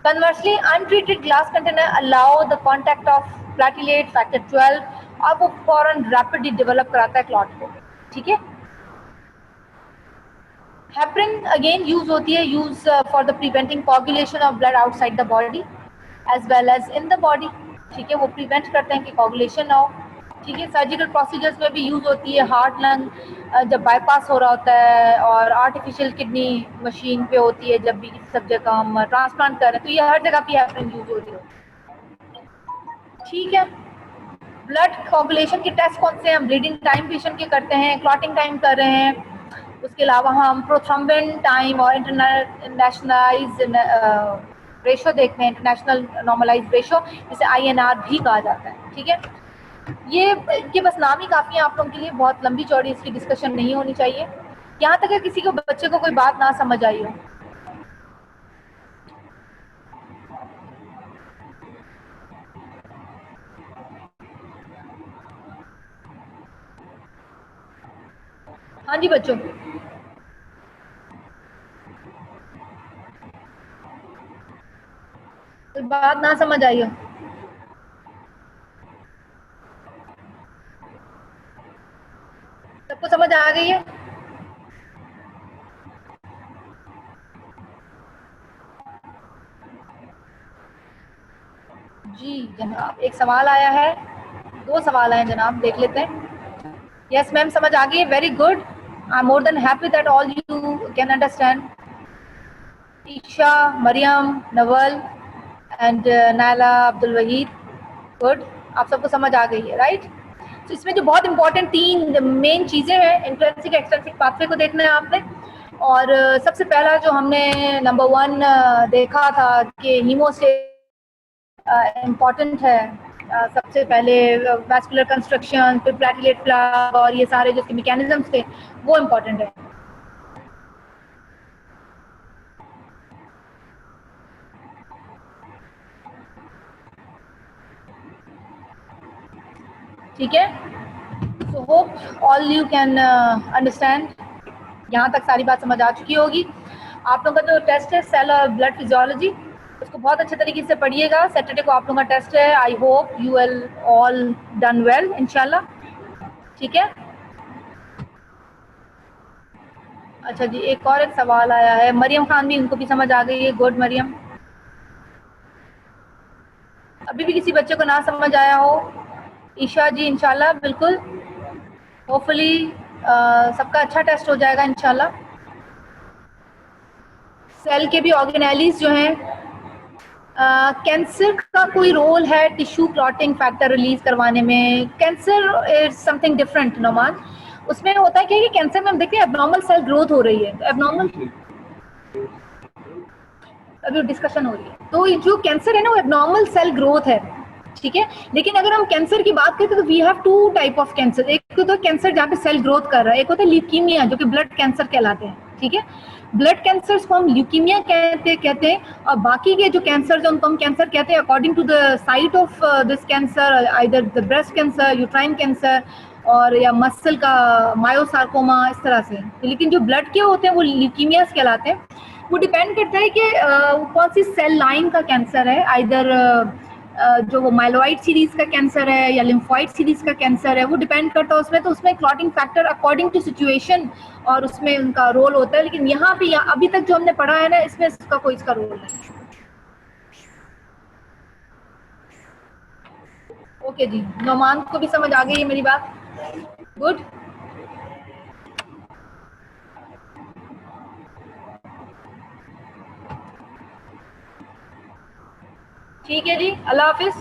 Speaker 1: Conversely untreated glass container allow the contact of platelet factor 12 और वो फॉरन रैपिडली डेवलप कराता है क्लॉट को। ठीक है, हेपरिन अगेन यूज होती है, use for the preventing coagulation of blood outside the body as well as in the body. ठीक है, वो प्रिवेंट करते हैं कि कोगुलेशन ना हो। ठीक है, सर्जिकल प्रोसीजर्स में भी यूज होती है, हार्ट लंग जब बाईपास हो रहा होता है, और आर्टिफिशियल किडनी मशीन पे होती है जब भी किसी सब्जेक्ट का हम ट्रांसप्लांट कर रहे हैं, तो ये हर जगह पे हेपरिन यूज हो रही है। ठीक है, ब्लड कोगुलेशन के टेस्ट कौन से हैं? हम ब्लीडिंग टाइम पेशेंट के करते हैं, क्लॉटिंग टाइम कर रहे हैं, उसके अलावा हम प्रोथ्रोम्बिन टाइम और इंटरनेशनलाइज रेशो देखते हैं, इंटरनेशनल नॉर्मलाइज रेशो, जिसे INR भी कहा जाता है। ठीक है, ये इनके बस नाम ही काफ़ी है आप लोगों के लिए, बहुत लंबी चौड़ी इसकी डिस्कशन नहीं होनी चाहिए, यहाँ तक कि किसी को बच्चे को कोई बात ना समझ आई हो। हाँ जी बच्चों, कोई बात ना समझ आई हो? सबको समझ आ गई है? जी जनाब, एक सवाल आया है, 2 सवाल आए हैं जनाब, देख लेते हैं। यस मैम, समझ आ गई है, very good, I am more than happy that all you can understand. Isha, Mariam, Naval and Naila, Abdul Waheed, good, आप सबको समझ आ गई है, राइट? तो इसमें जो बहुत इंपॉर्टेंट 3 मेन चीज़ें हैं, इंट्रिंसिक एक्सट्रिंसिक पाथवे को देखना है आपने। और सबसे पहला जो हमने नंबर 1 देखा था कि हीमोस्टेसिस इम्पॉर्टेंट है। सबसे पहले वैस्कुलर कंस्ट्रक्शन, फिर प्लेटलेट प्लग और ये सारे जो मैकेनिज्म्स थे वो इम्पॉर्टेंट है। ठीक है, so hope all you can understand, यहाँ तक सारी बात समझ आ चुकी होगी। आप लोगों का जो टेस्ट है सेल और ब्लड फिजियोलॉजी, उसको बहुत अच्छे तरीके से पढ़िएगा। सैटरडे को आप लोगों का टेस्ट है, I hope you will all done well इंशाल्लाह। ठीक है, अच्छा जी, एक और एक सवाल आया है, मरियम खान भी, उनको भी समझ आ गई है, गुड मरियम। अभी भी किसी बच्चे को ना समझ आया हो? ईशा जी इंशाल्लाह, बिल्कुल, होपफुली सबका अच्छा टेस्ट हो जाएगा इंशाल्लाह। सेल के भी ऑर्गेनेलिज जो हैं, कैंसर का कोई रोल है टिश्यू क्लॉटिंग फैक्टर रिलीज करवाने में? Cancer is something different Noman. उसमें होता है कि कैंसर में हम देखते हैं एबनॉर्मल सेल ग्रोथ हो रही है, तो एबनॉर्मल अभी डिस्कशन हो रही है, तो जो कैंसर है ना वो एबनॉर्मल सेल ग्रोथ है। ठीक है, लेकिन अगर हम कैंसर की बात करें तो we have 2 type of cancer, एक तो कैंसर जहाँ पे सेल ग्रोथ कर रहा है, एक होता है ल्यूकीमिया जो कि ब्लड कैंसर कहलाते हैं। ठीक है, ब्लड कैंसर को हम ल्यूकीमिया कहते हैं, और बाकी के जो कैंसर जो उनको हम कैंसर कहते हैं according to the site of this cancer, either the breast cancer, uterine cancer, और या मसल का मायोसार्कोमा, इस तरह से। लेकिन जो ब्लड के होते हैं वो ल्यूकीमियास कहलाते हैं। वो डिपेंड करता है कि कौन सी सेल लाइन का कैंसर है, आइदर जो वो माइलोइड सीरीज का कैंसर है या लिम्फोइड सीरीज का कैंसर है, वो डिपेंड करता है उसमें। तो उसमें clotting factor according to situation और उसमें उनका रोल होता है, लेकिन यहाँ पे अभी तक जो हमने पढ़ा है ना, इसमें इसका कोई इसका रोल नहीं। ओके जी, नोमान को भी समझ आ गई है मेरी बात, गुड। ठीक है जी, अल्लाह हाफिज।